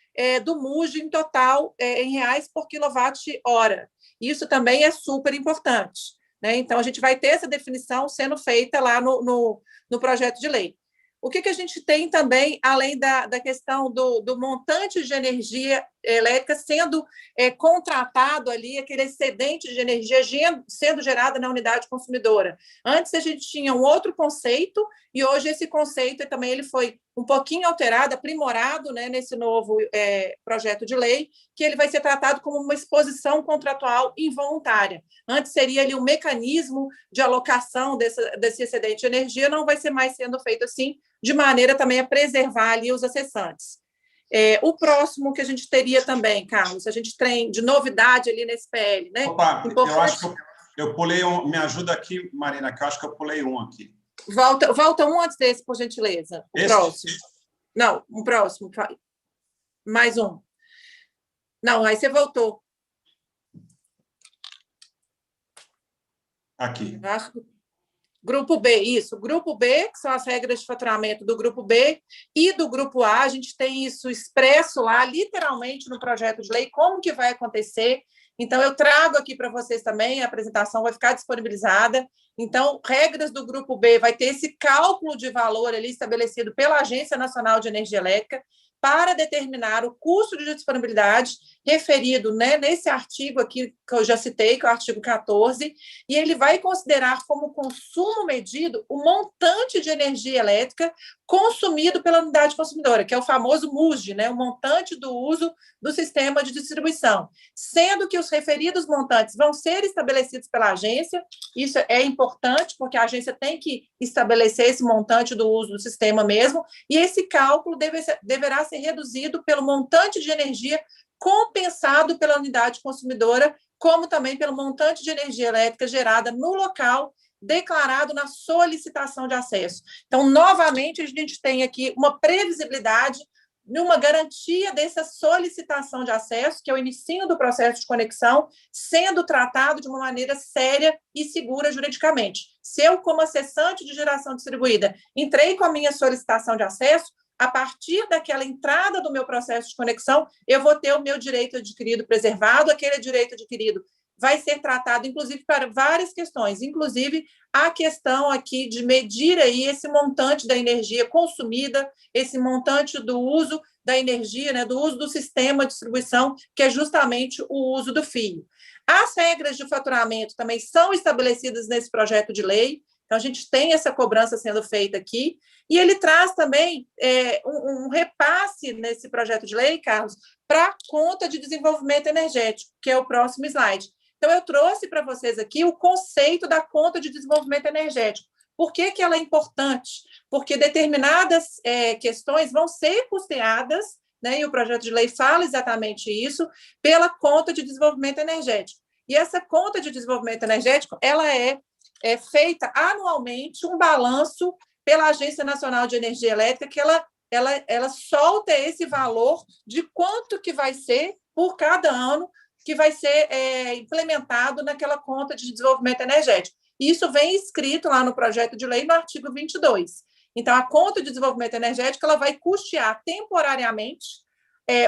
do MUSG em total em reais por quilowatt-hora. Isso também é super importante, né? Então, a gente vai ter essa definição sendo feita lá no projeto de lei. O que a gente tem também, além da questão do montante de energia elétrica sendo contratado ali, aquele excedente de energia sendo gerada na unidade consumidora. Antes a gente tinha um outro conceito, e hoje esse conceito também ele foi um pouquinho alterado, aprimorado, né, nesse novo projeto de lei, que ele vai ser tratado como uma exposição contratual involuntária. Antes seria ali um mecanismo de alocação desse excedente de energia, não vai ser mais sendo feito assim, de maneira também a preservar ali os acessantes. O próximo que a gente teria também, Carlos, a gente tem de novidade ali nesse PL, né? Opa, eu acho que eu pulei um. Me ajuda aqui, Marina, que eu acho que eu pulei um aqui. Volta um antes desse, por gentileza. O próximo. Não, um próximo. Mais um. Não, aí você voltou. Aqui. Grupo B, isso. Grupo B, que são as regras de faturamento do Grupo B e do Grupo A. A gente tem isso expresso lá, literalmente, no projeto de lei, como que vai acontecer. Então, eu trago aqui para vocês também, a apresentação vai ficar disponibilizada. Então, regras do Grupo B, vai ter esse cálculo de valor ali estabelecido pela Agência Nacional de Energia Elétrica para determinar o custo de disponibilidade referido, né, nesse artigo aqui que eu já citei, que é o artigo 14, e ele vai considerar como consumo medido o montante de energia elétrica consumido pela unidade consumidora, que é o famoso MUSG, né, o montante do uso do sistema de distribuição, sendo que os referidos montantes vão ser estabelecidos pela agência. Isso é importante, porque a agência tem que estabelecer esse montante do uso do sistema mesmo, e esse cálculo deverá ser reduzido pelo montante de energia compensado pela unidade consumidora, como também pelo montante de energia elétrica gerada no local declarado na solicitação de acesso. Então, novamente, a gente tem aqui uma previsibilidade, uma garantia dessa solicitação de acesso, que é o início do processo de conexão, sendo tratado de uma maneira séria e segura juridicamente. Se eu, como acessante de geração distribuída, entrei com a minha solicitação de acesso, a partir daquela entrada do meu processo de conexão, eu vou ter o meu direito adquirido preservado, aquele direito adquirido vai ser tratado, inclusive, para várias questões, inclusive a questão aqui de medir aí esse montante da energia consumida, esse montante do uso da energia, né, do uso do sistema de distribuição, que é justamente o uso do fio. As regras de faturamento também são estabelecidas nesse projeto de lei, então a gente tem essa cobrança sendo feita aqui, e ele traz também um repasse nesse projeto de lei, Carlos, para a conta de desenvolvimento energético, que é o próximo slide. Então, eu trouxe para vocês aqui o conceito da conta de desenvolvimento energético. Por que ela é importante? Porque determinadas questões vão ser custeadas, né, e o projeto de lei fala exatamente isso, pela conta de desenvolvimento energético. E essa conta de desenvolvimento energético, ela é feita anualmente um balanço pela Agência Nacional de Energia Elétrica, que ela solta esse valor de quanto que vai ser por cada ano que vai ser implementado naquela conta de desenvolvimento energético. E isso vem escrito lá no projeto de lei, no artigo 22. Então, a conta de desenvolvimento energético ela vai custear temporariamente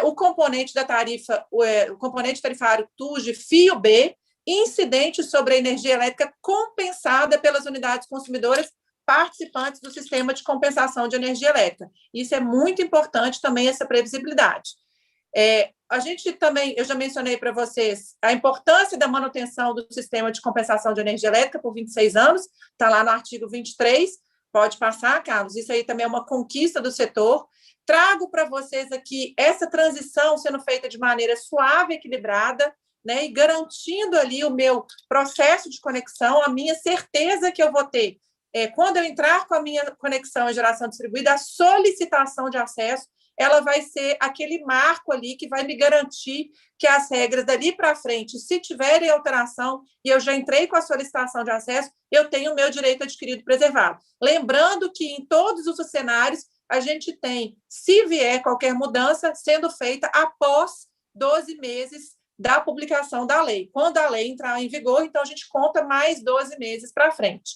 o componente da tarifa, o componente tarifário TUG fio B, incidente sobre a energia elétrica compensada pelas unidades consumidoras participantes do sistema de compensação de energia elétrica. Isso é muito importante também, essa previsibilidade. A gente também, eu já mencionei para vocês a importância da manutenção do sistema de compensação de energia elétrica por 26 anos, está lá no artigo 23, pode passar, Carlos, isso aí também é uma conquista do setor. Trago para vocês aqui essa transição sendo feita de maneira suave, equilibrada, né, e garantindo ali o meu processo de conexão, a minha certeza que eu vou ter. Quando eu entrar com a minha conexão em geração distribuída, a solicitação de acesso ela vai ser aquele marco ali que vai me garantir que as regras dali para frente, se tiverem alteração e eu já entrei com a solicitação de acesso, eu tenho o meu direito adquirido preservado. Lembrando que em todos os cenários a gente tem, se vier qualquer mudança, sendo feita após 12 meses da publicação da lei. Quando a lei entrar em vigor, então a gente conta mais 12 meses para frente.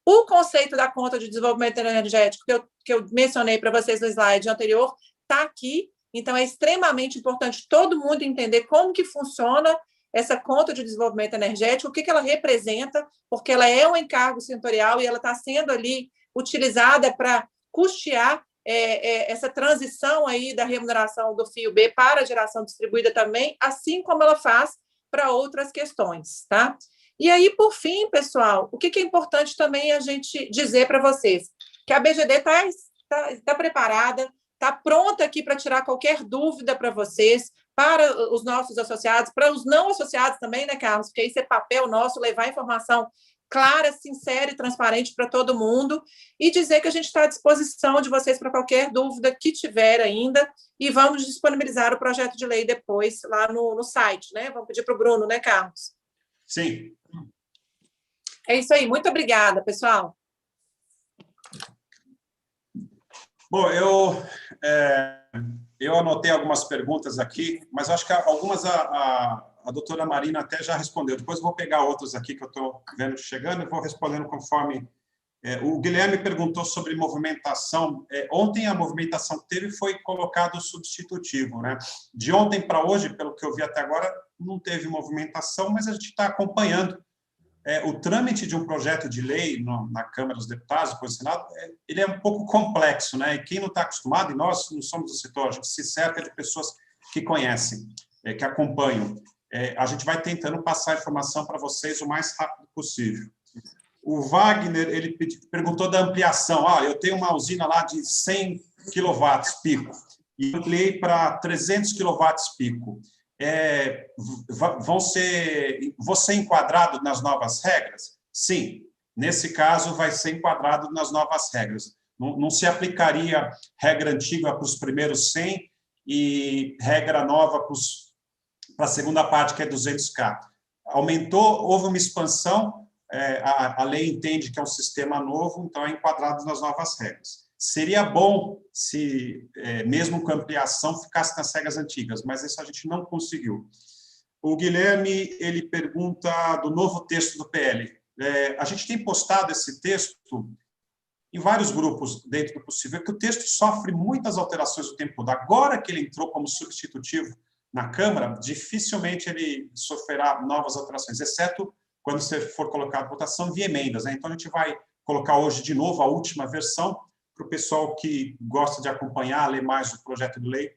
O conceito da conta de desenvolvimento energético que eu mencionei para vocês no slide anterior está aqui, então é extremamente importante todo mundo entender como que funciona essa conta de desenvolvimento energético, o que ela representa, porque ela é um encargo setorial e ela está sendo ali utilizada para custear essa transição aí da remuneração do fio B para a geração distribuída também, assim como ela faz para outras questões, tá? E aí, por fim, pessoal, o que é importante também a gente dizer para vocês? Que a BGD está preparada, está pronta aqui para tirar qualquer dúvida para vocês, para os nossos associados, para os não associados também, né, Carlos? Porque isso é papel nosso, levar informação clara, sincera e transparente para todo mundo, e dizer que a gente está à disposição de vocês para qualquer dúvida que tiver ainda, e vamos disponibilizar o projeto de lei depois lá no site, né? Vamos pedir para o Bruno, né, Carlos? Sim. É isso aí. Muito obrigada, pessoal. Bom, eu anotei algumas perguntas aqui, mas acho que algumas a doutora Marina até já respondeu. Depois eu vou pegar outras aqui que eu estou vendo chegando e vou respondendo conforme... o Guilherme perguntou sobre movimentação. Ontem a movimentação que teve foi colocado o substitutivo, né? De ontem para hoje, pelo que eu vi até agora, não teve movimentação, mas a gente está acompanhando. O trâmite de um projeto de lei na Câmara dos Deputados, depois do Senado, ele é um pouco complexo, né? E quem não está acostumado, e nós não somos do setor, a gente se cerca de pessoas que conhecem, que acompanham. A gente vai tentando passar a informação para vocês o mais rápido possível. O Wagner, ele perguntou da ampliação. Eu tenho uma usina lá de 100 kW pico e ampliei para 300 kW pico. Vou ser enquadrado nas novas regras? Sim, nesse caso vai ser enquadrado nas novas regras. Não se aplicaria regra antiga para os primeiros 100 e regra nova para a segunda parte, que é 200K. Aumentou, houve uma expansão, a lei entende que é um sistema novo, então é enquadrado nas novas regras. Seria bom se, mesmo com ampliação, ficasse nas regras antigas, mas isso a gente não conseguiu. O Guilherme, ele pergunta do novo texto do PL. A gente tem postado esse texto em vários grupos, dentro do possível, que o texto sofre muitas alterações o tempo todo. Agora que ele entrou como substitutivo na Câmara, dificilmente ele sofrerá novas alterações, exceto quando você for colocar a votação via emendas, né? Então, a gente vai colocar hoje de novo a última versão para o pessoal que gosta de acompanhar, ler mais o projeto de lei,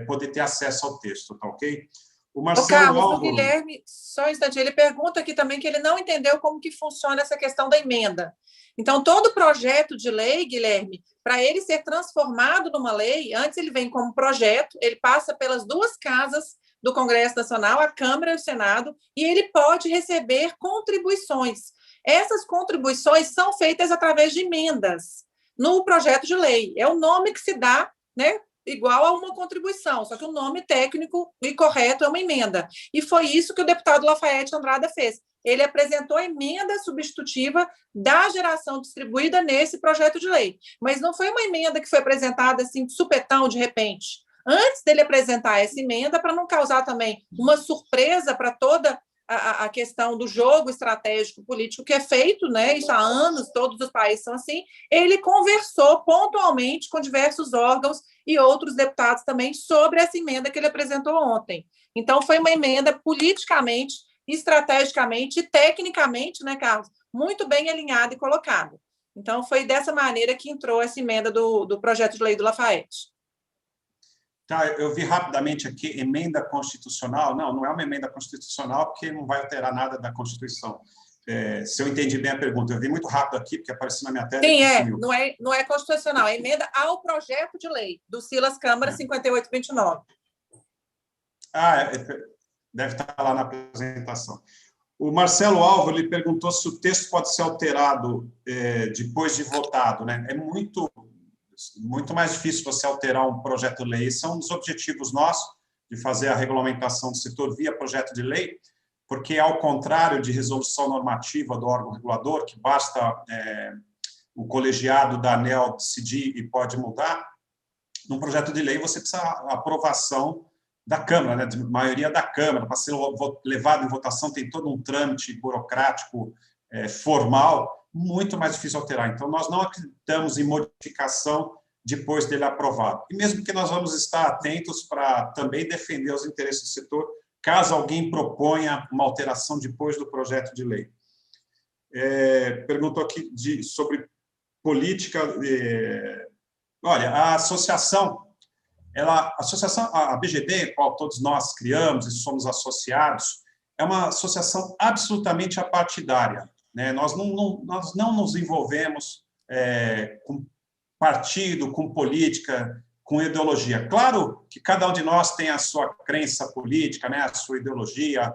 poder ter acesso ao texto, tá ok? O Marcelo Carlos, Álvaro... o Guilherme, só um instante, ele pergunta aqui também que ele não entendeu como que funciona essa questão da emenda. Então, todo projeto de lei, Guilherme, para ele ser transformado numa lei, antes ele vem como projeto, ele passa pelas duas casas do Congresso Nacional, a Câmara e o Senado, e ele pode receber contribuições. Essas contribuições são feitas através de emendas no projeto de lei. É o nome que se dá, né? Igual a uma contribuição, só que o nome técnico e correto é uma emenda. E foi isso que o deputado Lafayette Andrada fez. Ele apresentou a emenda substitutiva da geração distribuída nesse projeto de lei. Mas não foi uma emenda que foi apresentada assim, de supetão, de repente. Antes dele apresentar essa emenda, para não causar também uma surpresa para toda a questão do jogo estratégico político que é feito, né? Isso há anos, todos os países são assim, ele conversou pontualmente com diversos órgãos e outros deputados também sobre essa emenda que ele apresentou ontem. Então, foi uma emenda politicamente, estrategicamente e tecnicamente, né, Carlos, muito bem alinhada e colocada. Então, foi dessa maneira que entrou essa emenda do projeto de lei do Lafayette. Tá, eu vi rapidamente aqui, emenda constitucional. Não, não é uma emenda constitucional, porque não vai alterar nada da Constituição. Se eu entendi bem a pergunta, eu vi muito rápido aqui, porque apareceu na minha tela. Sim, não é constitucional, é emenda ao projeto de lei do Silas Câmara 5829. Deve estar lá na apresentação. O Marcelo Álvaro ele perguntou se o texto pode ser alterado depois de votado, né? É muito mais difícil você alterar um projeto de lei. Esse é um dos objetivos nossos, de fazer a regulamentação do setor via projeto de lei, porque, ao contrário de resolução normativa do órgão regulador, que basta o colegiado da ANEEL decidir e pode mudar, num projeto de lei você precisa da aprovação da Câmara, né, de maioria da Câmara. Para ser levado em votação tem todo um trâmite burocrático formal, muito mais difícil alterar. Então, nós não acreditamos em modificação depois dele aprovado. E mesmo que nós vamos estar atentos para também defender os interesses do setor, caso alguém proponha uma alteração depois do projeto de lei. Perguntou aqui sobre política. Olha, a associação, a BGD, a qual todos nós criamos e somos associados, é uma associação absolutamente apartidária, né? Nós não nos envolvemos com partido, com política, com ideologia. Claro que cada um de nós tem a sua crença política, né, a sua ideologia,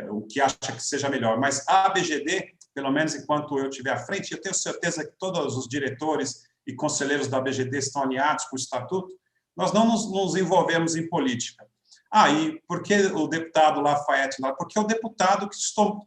o que acha que seja melhor, mas a ABGD, pelo menos enquanto eu estiver à frente, eu tenho certeza que todos os diretores e conselheiros da ABGD estão alinhados com o Estatuto, nós não nos envolvemos em política. E por que o deputado Lafayette? Porque é o deputado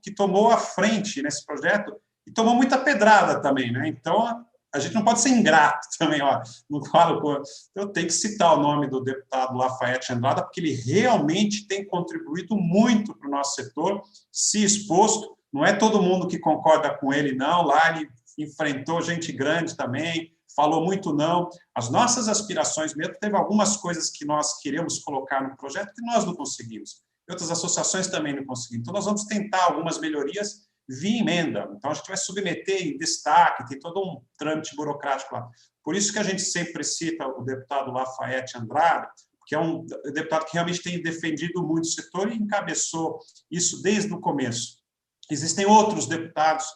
que tomou a frente nesse projeto e tomou muita pedrada também, né? Então, a gente não pode ser ingrato também, não falo. Eu tenho que citar o nome do deputado Lafayette Andrada, porque ele realmente tem contribuído muito para o nosso setor, se exposto. Não é todo mundo que concorda com ele, não. Lá ele enfrentou gente grande também, falou muito não. As nossas aspirações mesmo, teve algumas coisas que nós queremos colocar no projeto que nós não conseguimos. E outras associações também não conseguimos. Então, nós vamos tentar algumas melhorias via emenda. Então, a gente vai submeter em destaque, tem todo um trâmite burocrático lá. Por isso que a gente sempre cita o deputado Lafayette Andrada, que é um deputado que realmente tem defendido muito o setor e encabeçou isso desde o começo. Existem outros deputados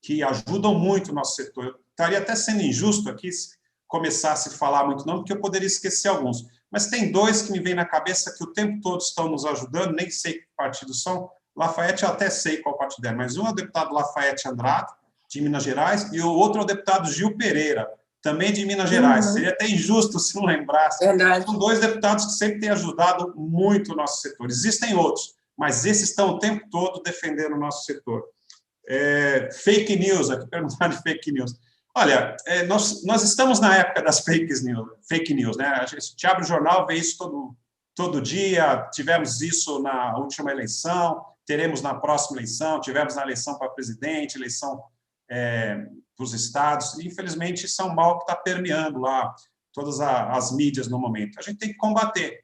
que ajudam muito o nosso setor. Eu estaria até sendo injusto aqui se começasse a falar muito não, porque eu poderia esquecer alguns. Mas tem dois que me vêm na cabeça que o tempo todo estão nos ajudando, nem sei que partido são. Lafayette, eu até sei qual partido é, mas um é o deputado Lafayette Andrade, de Minas Gerais, e o outro é o deputado Gil Pereira, também de Minas Gerais. Seria até injusto se não lembrasse. Verdade. São dois deputados que sempre têm ajudado muito o nosso setor. Existem outros, mas esses estão o tempo todo defendendo o nosso setor. Fake news, aqui perguntaram de fake news. Olha, nós estamos na época das fake news, né? A gente abre o jornal, vê isso todo dia, tivemos isso na última eleição, teremos na próxima eleição, tivemos na eleição para presidente, eleição os estados, e, infelizmente, isso é um mal que está permeando lá todas as mídias no momento. A gente tem que combater.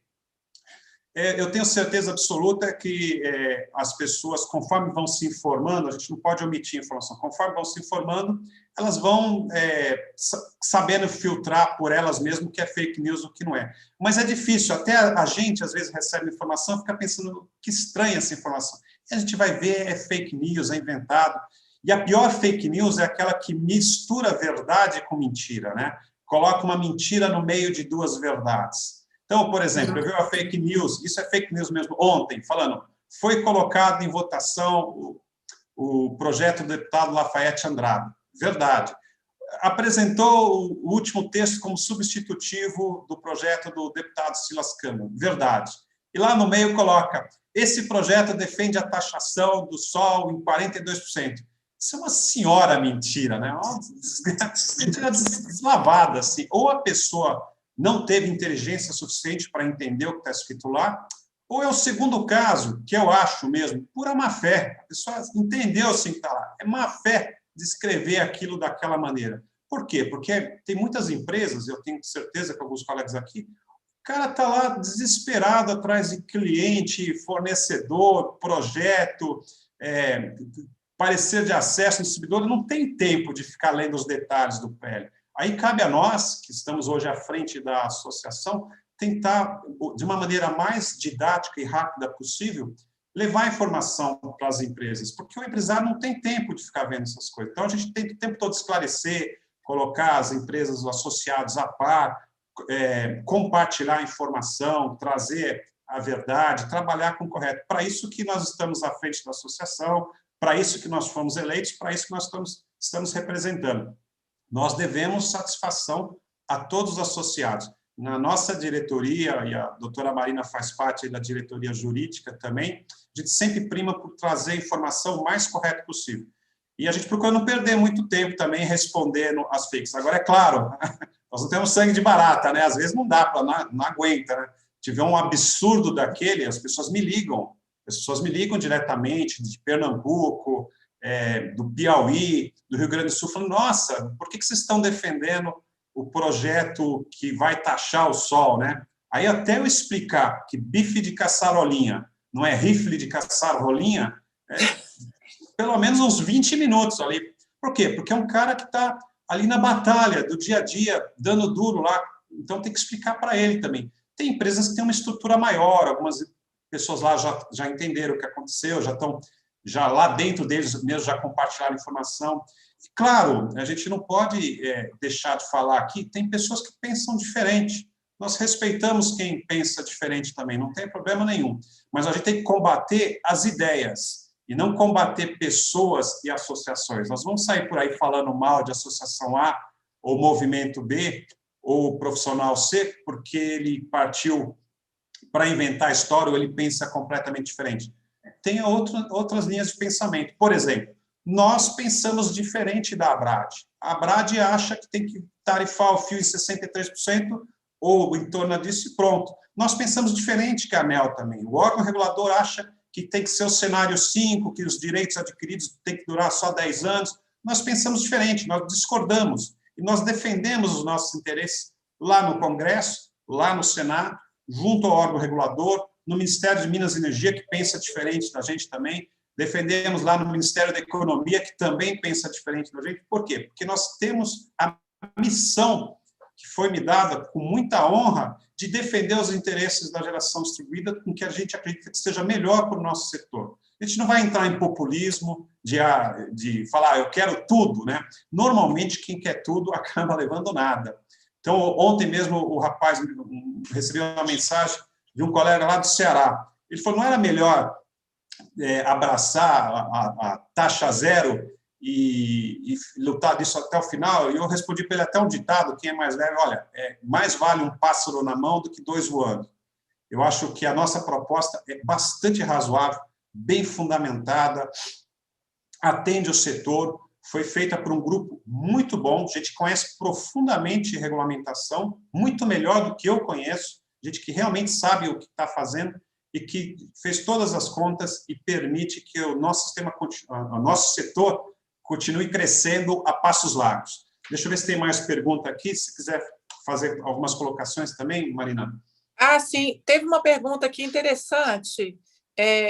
Eu tenho certeza absoluta que as pessoas, conforme vão se informando, a gente não pode omitir informação, conforme vão se informando, elas vão sabendo filtrar por elas mesmas o que é fake news e o que não é. Mas é difícil, até a gente, às vezes, recebe informação e fica pensando que estranha essa informação. E a gente vai ver, é fake news, é inventado. E a pior fake news é aquela que mistura verdade com mentira, né? Coloca uma mentira no meio de duas verdades. Então, por exemplo, eu vi uma fake news, isso é fake news mesmo, ontem, falando, foi colocado em votação o projeto do deputado Lafayette Andrade. Verdade. Apresentou o último texto como substitutivo do projeto do deputado Silas Câmara. Verdade. E lá no meio coloca, esse projeto defende a taxação do sol em 42%. Isso é uma senhora mentira, né? Uma mentira deslavada, assim. Ou a pessoa não teve inteligência suficiente para entender o que está escrito lá, ou é o segundo caso, que eu acho mesmo, pura má-fé. A pessoa entendeu assim que está lá. É má-fé de escrever aquilo daquela maneira. Por quê? Porque tem muitas empresas, eu tenho certeza que alguns colegas aqui, o cara está lá desesperado atrás de cliente, fornecedor, projeto, parecer de acesso, distribuidor, não tem tempo de ficar lendo os detalhes do PL. Aí cabe a nós, que estamos hoje à frente da associação, tentar, de uma maneira mais didática e rápida possível, levar informação para as empresas, porque o empresário não tem tempo de ficar vendo essas coisas. Então, a gente tem que o tempo todo esclarecer, colocar as empresas, os associados a par, compartilhar a informação, trazer a verdade, trabalhar com o correto. Para isso que nós estamos à frente da associação, para isso que nós fomos eleitos, para isso que nós estamos representando. Nós devemos satisfação a todos os associados. Na nossa diretoria, e a doutora Marina faz parte da diretoria jurídica também, a gente sempre prima por trazer a informação o mais correta possível. E a gente procura não perder muito tempo também respondendo as fakes. Agora, é claro, nós não temos sangue de barata, né? Às vezes não dá, não aguenta, né? Tiver um absurdo daquele, as pessoas me ligam diretamente de Pernambuco, do Piauí, do Rio Grande do Sul, falando, nossa, por que vocês estão defendendo o projeto que vai taxar o sol, né? Aí até eu explicar que bife de caçarolinha não é rifle de caçar rolinha, pelo menos uns 20 minutos ali. Por quê? Porque é um cara que está ali na batalha do dia a dia, dando duro lá, então tem que explicar para ele também. Tem empresas que têm uma estrutura maior, algumas pessoas lá já entenderam o que aconteceu, já lá dentro deles mesmo já compartilharam informação. E, claro, a gente não pode deixar de falar aqui, tem pessoas que pensam diferente. Nós respeitamos quem pensa diferente também, não tem problema nenhum. Mas a gente tem que combater as ideias e não combater pessoas e associações. Nós vamos sair por aí falando mal de associação A ou movimento B ou profissional C, porque ele partiu para inventar a história ou ele pensa completamente diferente. Tem outras linhas de pensamento. Por exemplo, nós pensamos diferente da ABRAD. A ABRAD acha que tem que tarifar o fio em 63% ou em torno disso e pronto. Nós pensamos diferente que a ANEEL também. O órgão regulador acha que tem que ser o cenário 5, que os direitos adquiridos têm que durar só 10 anos. Nós pensamos diferente, nós discordamos. E nós defendemos os nossos interesses lá no Congresso, lá no Senado, junto ao órgão regulador, no Ministério de Minas e Energia, que pensa diferente da gente também, defendemos lá no Ministério da Economia, que também pensa diferente da gente. Por quê? Porque nós temos a missão, que foi me dada com muita honra, de defender os interesses da geração distribuída com que a gente acredita que seja melhor para o nosso setor. A gente não vai entrar em populismo, de falar, eu quero tudo, né? Normalmente, quem quer tudo acaba levando nada. Então, ontem mesmo, o rapaz recebeu uma mensagem de um colega lá do Ceará. Ele falou, não era melhor abraçar a taxa zero e lutar disso até o final? E eu respondi para ele até um ditado, quem é mais leve, olha, mais vale um pássaro na mão do que 2 voando. Eu acho que a nossa proposta é bastante razoável, bem fundamentada, atende o setor, foi feita por um grupo muito bom, gente que conhece profundamente regulamentação, muito melhor do que eu conheço, gente que realmente sabe o que está fazendo e que fez todas as contas e permite que o nosso sistema, o nosso setor continue crescendo a passos largos. Deixa eu ver se tem mais pergunta aqui, se quiser fazer algumas colocações também, Marina. Sim, teve uma pergunta aqui interessante.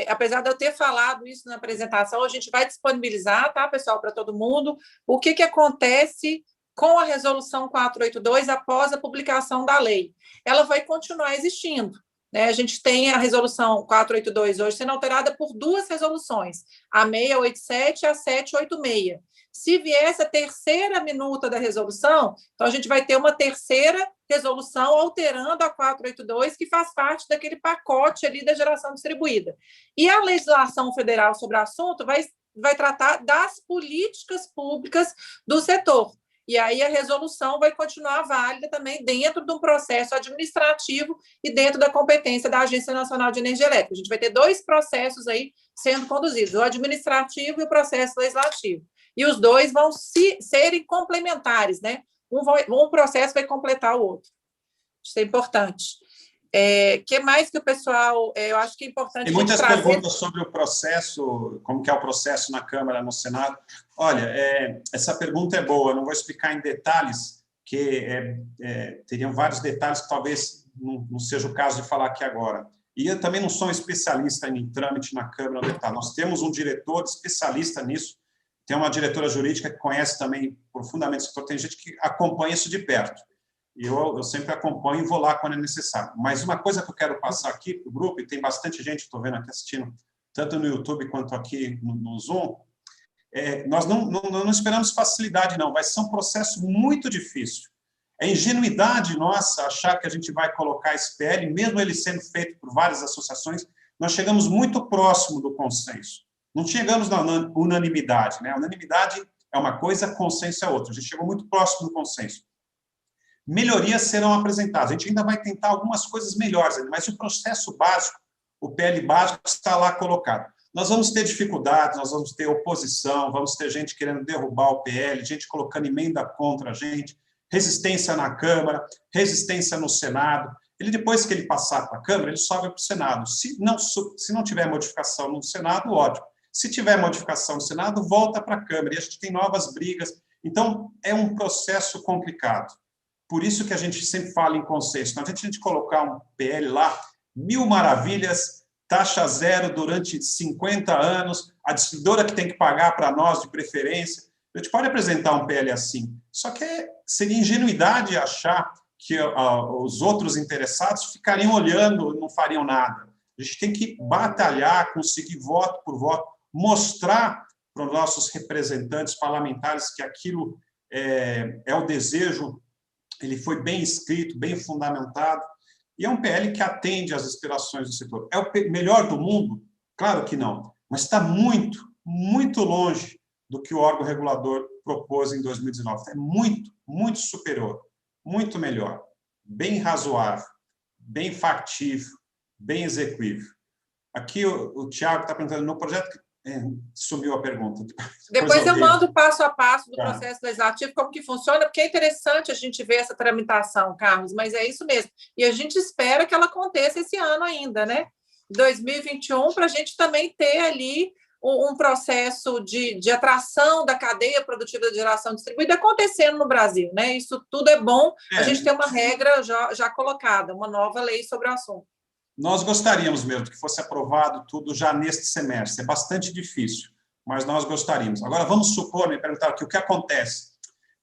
Apesar de eu ter falado isso na apresentação, a gente vai disponibilizar, tá, pessoal, para todo mundo, o que acontece com a resolução 482 após a publicação da lei. Ela vai continuar existindo, né? A gente tem a resolução 482 hoje sendo alterada por duas resoluções, a 687 e a 786. Se viesse a terceira minuta da resolução, então a gente vai ter uma terceira resolução alterando a 482, que faz parte daquele pacote ali da geração distribuída. E a legislação federal sobre o assunto vai tratar das políticas públicas do setor. E aí a resolução vai continuar válida também dentro de um processo administrativo e dentro da competência da Agência Nacional de Energia Elétrica. A gente vai ter dois processos aí sendo conduzidos, o administrativo e o processo legislativo. E os dois vão serem complementares, né? Um processo vai completar o outro. Isso é importante. Que mais que o pessoal... eu acho que é importante... Tem muitas perguntas sobre o processo, como que é o processo na Câmara, no Senado. Olha, essa pergunta é boa, não vou explicar em detalhes, que teriam vários detalhes que talvez não seja o caso de falar aqui agora. E eu também não sou um especialista em trâmite na Câmara, nós temos um diretor especialista nisso, tem uma diretora jurídica que conhece também profundamente o setor, tem gente que acompanha isso de perto. E eu sempre acompanho e vou lá quando é necessário. Mas uma coisa que eu quero passar aqui para o grupo, e tem bastante gente, estou vendo aqui assistindo, tanto no YouTube quanto aqui no Zoom, nós não esperamos facilidade, não. Vai ser um processo muito difícil. É ingenuidade nossa achar que a gente vai colocar esse PL, mesmo ele sendo feito por várias associações, nós chegamos muito próximo do consenso. Não chegamos na unanimidade, né? A unanimidade é uma coisa, consenso é outra. A gente chegou muito próximo do consenso. Melhorias serão apresentadas. A gente ainda vai tentar algumas coisas melhores, mas o processo básico, o PL básico, está lá colocado. Nós vamos ter dificuldades, nós vamos ter oposição, vamos ter gente querendo derrubar o PL, gente colocando emenda contra a gente, resistência na Câmara, resistência no Senado. Depois que ele passar para a Câmara, ele sobe para o Senado. Se não tiver modificação no Senado, ótimo. Se tiver modificação no Senado, volta para a Câmara. E a gente tem novas brigas. Então, é um processo complicado. Por isso que a gente sempre fala em consenso. Não adianta a gente colocar um PL lá, 1000 maravilhas, taxa zero durante 50 anos, a distribuidora que tem que pagar para nós, de preferência. A gente pode apresentar um PL assim. Só que seria ingenuidade achar que os outros interessados ficariam olhando e não fariam nada. A gente tem que batalhar, conseguir voto por voto, mostrar para os nossos representantes parlamentares que aquilo é o desejo, ele foi bem escrito, bem fundamentado, e é um PL que atende às aspirações do setor. É o melhor do mundo? Claro que não, mas está muito, muito longe do que o órgão regulador propôs em 2019. É muito, muito superior, muito melhor, bem razoável, bem factível, bem execuível. Aqui o Tiago está perguntando, no projeto... sumiu a pergunta. Depois eu mando passo a passo do processo legislativo, como que funciona, porque é interessante a gente ver essa tramitação, Carlos, mas é isso mesmo. E a gente espera que ela aconteça esse ano ainda, né? 2021, para a gente também ter ali um processo de atração da cadeia produtiva de geração distribuída acontecendo no Brasil, né? Isso tudo é bom, a gente ter uma regra já colocada, uma nova lei sobre o assunto. Nós gostaríamos mesmo que fosse aprovado tudo já neste semestre. É bastante difícil, mas nós gostaríamos. Agora, vamos supor, me perguntaram aqui, o que acontece?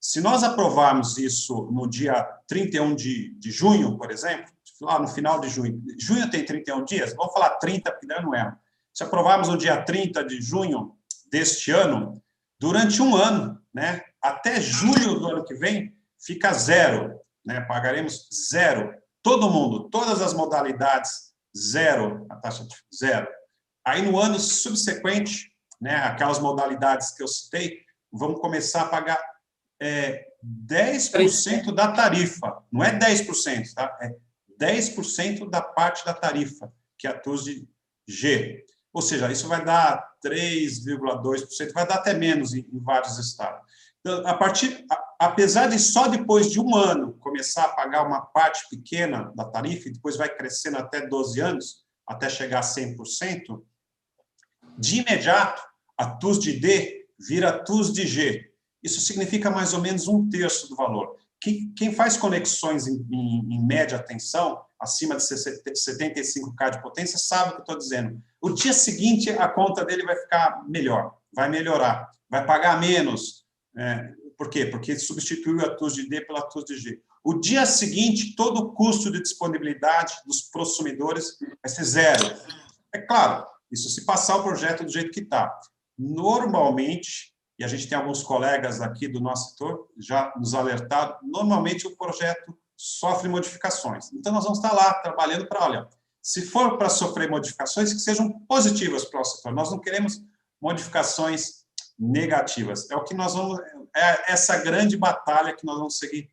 Se nós aprovarmos isso no dia 31 de junho, por exemplo, lá no final de junho, junho tem 31 dias, vamos falar 30, porque não é. Se aprovarmos no dia 30 de junho deste ano, durante um ano, né, até julho do ano que vem, fica zero, né, pagaremos zero. Todo mundo, todas as modalidades, zero, a taxa zero. Aí, no ano subsequente, né, aquelas modalidades que eu citei, vamos começar a pagar 10% da tarifa. Não é 10%, tá? É 10% da parte da tarifa, que é a TUSD G. Ou seja, isso vai dar 3,2%, vai dar até menos em vários estados. Então, apesar de só depois de um ano começar a pagar uma parte pequena da tarifa, e depois vai crescendo até 12 anos, até chegar a 100%, de imediato, a TUSD-D vira TUS de G. Isso significa mais ou menos 1/3 do valor. Quem faz conexões em média tensão, acima de 75K de potência, sabe o que eu estou dizendo. O dia seguinte, a conta dele vai ficar melhor, vai melhorar, vai pagar menos. Por quê? Porque substituiu a TUS de D pela TUS de G. O dia seguinte, todo o custo de disponibilidade dos prosumidores vai ser zero. É claro, isso se passar o projeto do jeito que está. Normalmente, e a gente tem alguns colegas aqui do nosso setor já nos alertaram, normalmente o projeto sofre modificações. Então, nós vamos estar lá trabalhando para, olha, se for para sofrer modificações, que sejam positivas para o setor. Nós não queremos modificações negativas. É o que nós vamos, é essa grande batalha que nós vamos seguir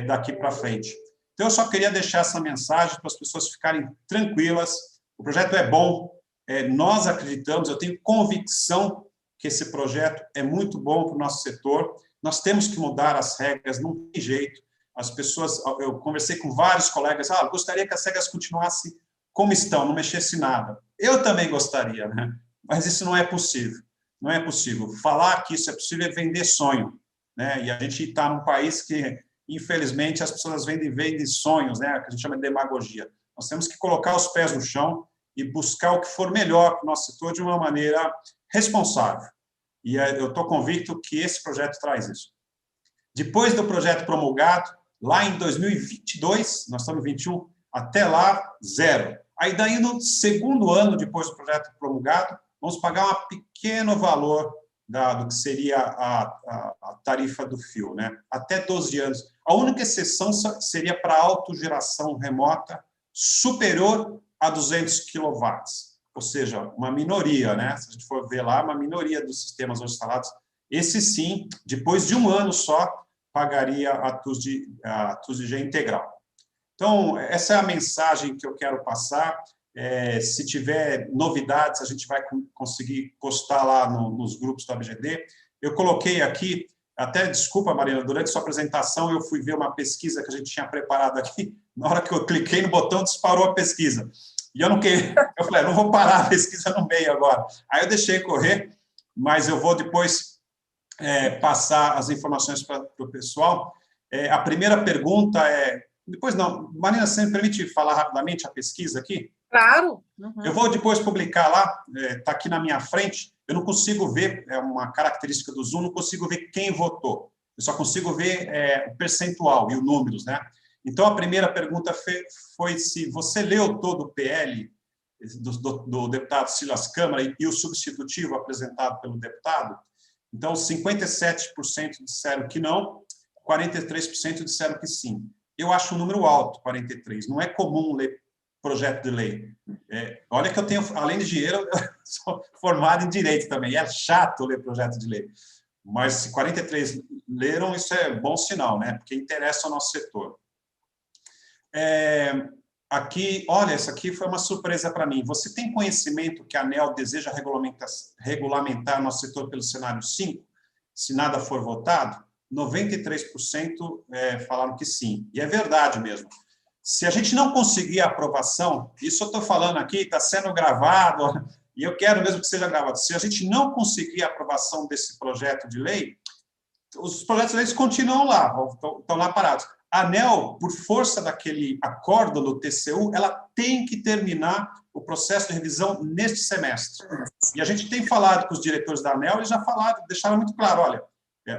daqui para frente. Então, eu só queria deixar essa mensagem para as pessoas ficarem tranquilas. O projeto é bom, nós acreditamos, eu tenho convicção que esse projeto é muito bom para o nosso setor. Nós temos que mudar as regras, não tem jeito. As pessoas, eu conversei com vários colegas, gostaria que as regras continuassem como estão, não mexesse nada. Eu também gostaria, né? Mas isso não é possível. Não é possível. Falar que isso é possível é vender sonho, né? E a gente está num país que, infelizmente, as pessoas vendem sonhos, né? Que a gente chama de demagogia. Nós temos que colocar os pés no chão e buscar o que for melhor para o nosso setor de uma maneira responsável. E eu estou convicto que esse projeto traz isso. Depois do projeto promulgado, lá em 2022, nós estamos em 2021, até lá, zero. Aí, daí, no segundo ano depois do projeto promulgado, vamos pagar um pequeno valor do que seria a tarifa do fio, né? Até 12 anos. A única exceção seria para autogeração remota superior a 200 kW. Ou seja, uma minoria, né? Se a gente for ver lá, uma minoria dos sistemas hoje instalados. Esse sim, depois de um ano só, pagaria a TUS de G integral. Então, essa é a mensagem que eu quero passar. Se tiver novidades, a gente vai conseguir postar lá nos grupos da ABGD. Eu coloquei aqui, até, desculpa, Marina, durante sua apresentação eu fui ver uma pesquisa que a gente tinha preparado aqui. Na hora que eu cliquei no botão, disparou a pesquisa. E eu não queria, eu falei, não vou parar a pesquisa no meio agora. Aí eu deixei correr, mas eu vou depois passar as informações para o pessoal. A primeira pergunta depois não, Marina, você me permite falar rapidamente a pesquisa aqui? Claro. Uhum. Eu vou depois publicar lá, está aqui na minha frente, eu não consigo ver, é uma característica do Zoom, não consigo ver quem votou. Eu só consigo ver o percentual e os números, né? Então, a primeira pergunta foi se você leu todo o PL do deputado Silas Câmara e o substitutivo apresentado pelo deputado. Então, 57% disseram que não, 43% disseram que sim. Eu acho um número alto, 43%. Não é comum ler projeto de lei. Olha que eu tenho, além de engenheiro, eu sou formado em direito também. É chato ler projeto de lei. Mas se 43 leram, isso é bom sinal, né? Porque interessa ao nosso setor. Aqui, olha, essa aqui foi uma surpresa para mim. Você tem conhecimento que a ANEEL deseja regulamentar nosso setor pelo cenário 5, se nada for votado? 93% falaram que sim. E é verdade mesmo. Se a gente não conseguir a aprovação, isso eu estou falando aqui, está sendo gravado, e eu quero mesmo que seja gravado. Se a gente não conseguir a aprovação desse projeto de lei, os projetos de lei continuam lá, estão lá parados. A ANEEL, por força daquele acordo do TCU, ela tem que terminar o processo de revisão neste semestre. E a gente tem falado com os diretores da ANEEL, eles já falaram, deixaram muito claro, olha,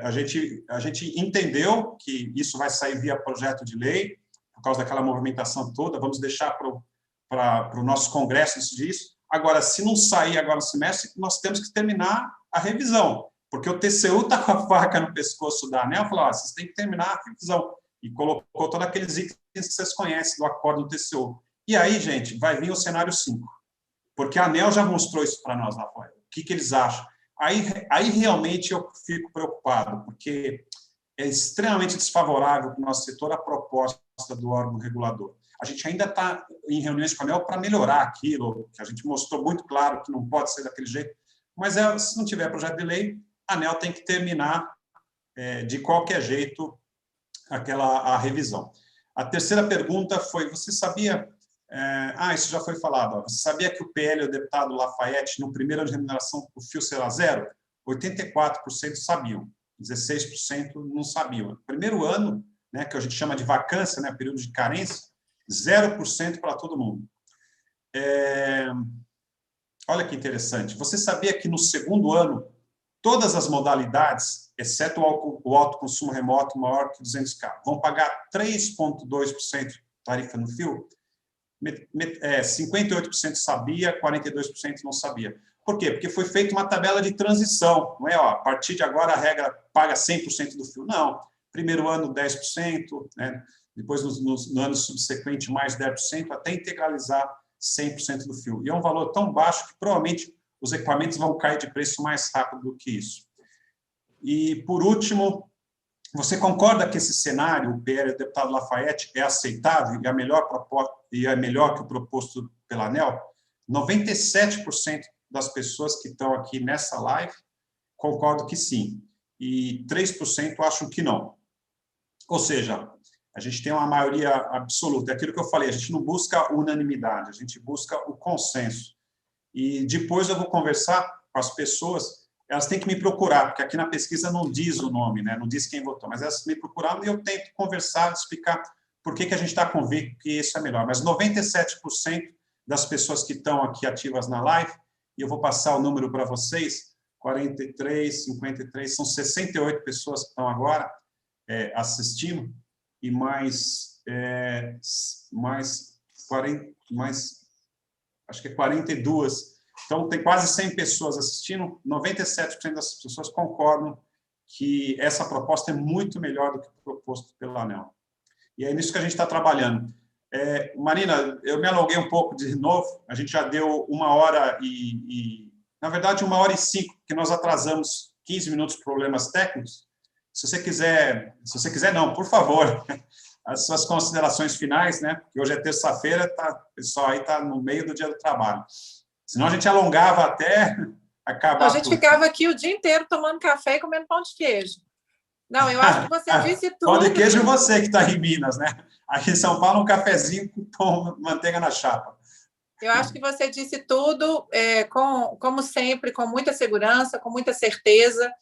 a gente entendeu que isso vai sair via projeto de lei, por causa daquela movimentação toda, vamos deixar para o nosso Congresso isso. Agora, se não sair agora no semestre, nós temos que terminar a revisão, porque o TCU está com a faca no pescoço da ANEEL, falou, vocês têm que terminar a revisão, e colocou todos aqueles itens que vocês conhecem do acordo do TCU. E aí, gente, vai vir o cenário 5, porque a ANEEL já mostrou isso para nós lá fora. O que eles acham? Aí realmente eu fico preocupado, porque é extremamente desfavorável para o nosso setor a proposta do órgão regulador. A gente ainda está em reuniões com a ANEEL para melhorar aquilo, que a gente mostrou muito claro que não pode ser daquele jeito, mas se não tiver projeto de lei, a ANEEL tem que terminar de qualquer jeito a revisão. A terceira pergunta foi, você sabia... isso já foi falado. Você sabia que o PL, o deputado Lafayette, no primeiro ano de remuneração, o fio será zero? 84% sabiam, 16% não sabiam. Primeiro ano, né, que a gente chama de vacância, né, período de carência, 0% para todo mundo. Olha que interessante. Você sabia que no segundo ano, todas as modalidades, exceto o alto consumo remoto maior que 200K, vão pagar 3,2% tarifa no fio? 58% sabia, 42% não sabia. Por quê? Porque foi feita uma tabela de transição. Não é, ó, a partir de agora a regra paga 100% do fio. Não. Primeiro ano, 10%, né? Depois, no ano subsequente, mais 10%, até integralizar 100% do fio. E é um valor tão baixo que, provavelmente, os equipamentos vão cair de preço mais rápido do que isso. E, por último, você concorda que esse cenário, o PL do deputado Lafayette, é aceitável e é melhor que o proposto pela ANEEL? 97% das pessoas que estão aqui nessa live concordam que sim, e 3% acham que não. Ou seja, a gente tem uma maioria absoluta. É aquilo que eu falei, a gente não busca unanimidade, a gente busca o consenso. E depois eu vou conversar com as pessoas, elas têm que me procurar, porque aqui na pesquisa não diz o nome, né? Não diz quem votou, mas elas me procuraram e eu tento conversar, explicar por que a gente está convicto que isso é melhor. Mas 97% das pessoas que estão aqui ativas na live, e eu vou passar o número para vocês, 43, 53, são 68 pessoas que estão agora assistindo, e mais 42. Então, tem quase 100 pessoas assistindo, 97% das pessoas concordam que essa proposta é muito melhor do que o proposto pela ANEEL. E é nisso que a gente está trabalhando. Marina, eu me alonguei um pouco de novo, a gente já deu 1h na verdade, 1h05, porque nós atrasamos 15 minutos por problemas técnicos. Se você quiser não, por favor, as suas considerações finais, né? Porque hoje é terça-feira, o pessoal aí está no meio do dia do trabalho. Senão a gente alongava até acabar. A gente ficava aqui o dia inteiro tomando café e comendo pão de queijo. Não, eu acho que você disse tudo. Pão de queijo você que está em Minas, né? Aqui em São Paulo, um cafezinho com pão, manteiga na chapa. Eu acho que você disse tudo, como sempre, com muita segurança, com muita certeza.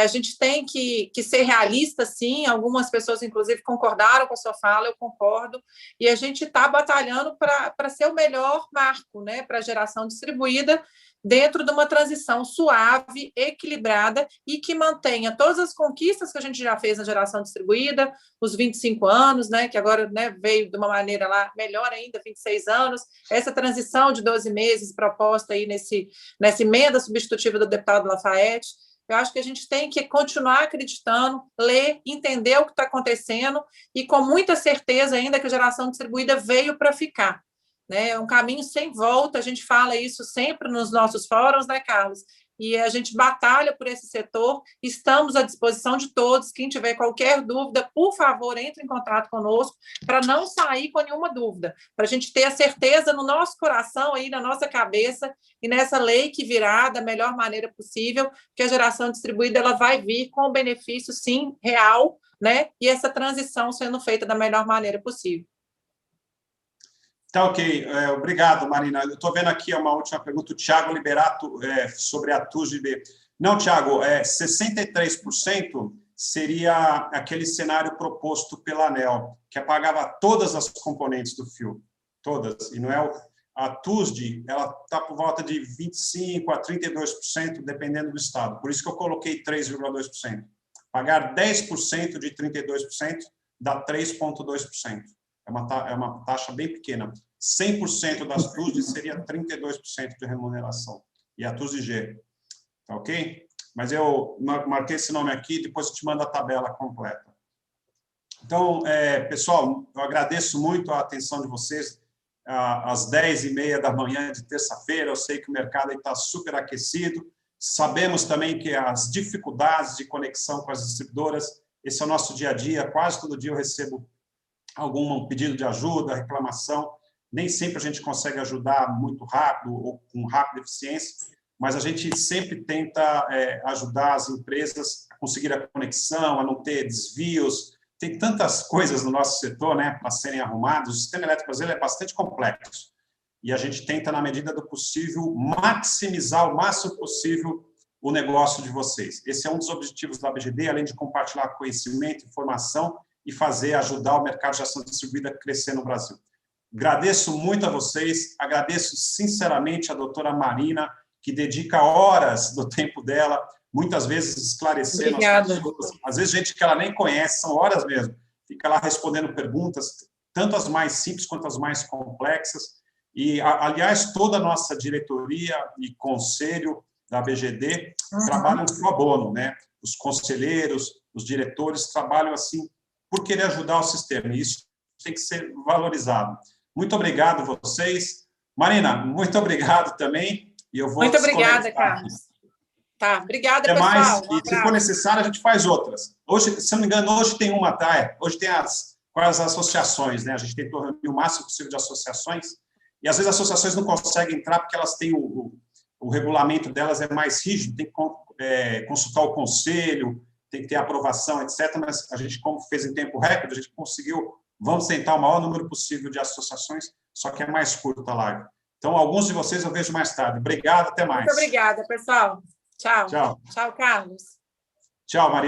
A gente tem que ser realista, sim. Algumas pessoas, inclusive, concordaram com a sua fala, eu concordo. E a gente está batalhando para ser o melhor marco, né, para a geração distribuída, dentro de uma transição suave, equilibrada e que mantenha todas as conquistas que a gente já fez na geração distribuída, os 25 anos, né, que agora, né, veio de uma maneira lá melhor ainda, 26 anos, essa transição de 12 meses proposta aí nessa emenda substitutiva do deputado Lafayette. Eu acho que a gente tem que continuar acreditando, ler, entender o que está acontecendo e com muita certeza ainda que a geração distribuída veio para ficar. Né? É um caminho sem volta, a gente fala isso sempre nos nossos fóruns, né, Carlos? E a gente batalha por esse setor, estamos à disposição de todos, quem tiver qualquer dúvida, por favor, entre em contato conosco, para não sair com nenhuma dúvida, para a gente ter a certeza no nosso coração, aí, na nossa cabeça, e nessa lei que virá da melhor maneira possível, que a geração distribuída ela vai vir com o benefício, sim, real, né? E essa transição sendo feita da melhor maneira possível. Tá ok. Obrigado, Marina. Eu estou vendo aqui uma última pergunta, o Thiago Liberato, sobre a TUSD. Não, Thiago, 63% seria aquele cenário proposto pela ANEEL, que apagava todas as componentes do fio, todas, e não é a TUSD, ela está por volta de 25% a 32%, dependendo do estado. Por isso que eu coloquei 3,2%. Pagar 10% de 32% dá 3,2%. É uma taxa bem pequena. 100% das TUSD seria 32% de remuneração. E a TUSD-G. Tá ok? Mas eu marquei esse nome aqui, depois eu te mando a tabela completa. Então, pessoal, eu agradeço muito a atenção de vocês. Às 10h30 da manhã de terça-feira, eu sei que o mercado está super aquecido. Sabemos também que as dificuldades de conexão com as distribuidoras, esse é o nosso dia a dia. Quase todo dia eu recebo algum pedido de ajuda, reclamação. Nem sempre a gente consegue ajudar muito rápido ou com rápida eficiência, mas a gente sempre tenta ajudar as empresas a conseguir a conexão, a não ter desvios. Tem tantas coisas no nosso setor, né, para serem arrumadas. O sistema elétrico brasileiro é bastante complexo e a gente tenta, na medida do possível, maximizar o máximo possível o negócio de vocês. Esse é um dos objetivos da ABGD, além de compartilhar conhecimento, informação e ajudar o mercado de ação distribuída a crescer no Brasil. Agradeço muito a vocês, agradeço sinceramente a doutora Marina, que dedica horas do tempo dela, muitas vezes esclarecendo as pessoas, às vezes gente que ela nem conhece, são horas mesmo, fica lá respondendo perguntas, tanto as mais simples quanto as mais complexas, e, aliás, toda a nossa diretoria e conselho da ABGD trabalham pro bono, né? Os conselheiros, os diretores trabalham assim por querer ajudar o sistema, e isso tem que ser valorizado. Muito obrigado a vocês. Marina, muito obrigado também, e eu vou Muito obrigada, Carlos. Tá, obrigada, até pessoal. mais, e se for necessário, a gente faz outras. Hoje, se não me engano, hoje tem uma, tá? Hoje tem as associações, né? A gente tentou reunir o máximo possível de associações, e às vezes as associações não conseguem entrar porque elas têm o regulamento delas é mais rígido, tem que consultar o conselho, tem que ter aprovação, etc. Mas a gente, como fez em tempo recorde, a gente conseguiu, vamos tentar o maior número possível de associações, só que é mais curta a live. Então, alguns de vocês eu vejo mais tarde. Obrigado, até mais. Muito obrigada, pessoal. Tchau. Tchau. Tchau, Carlos. Tchau, Marina.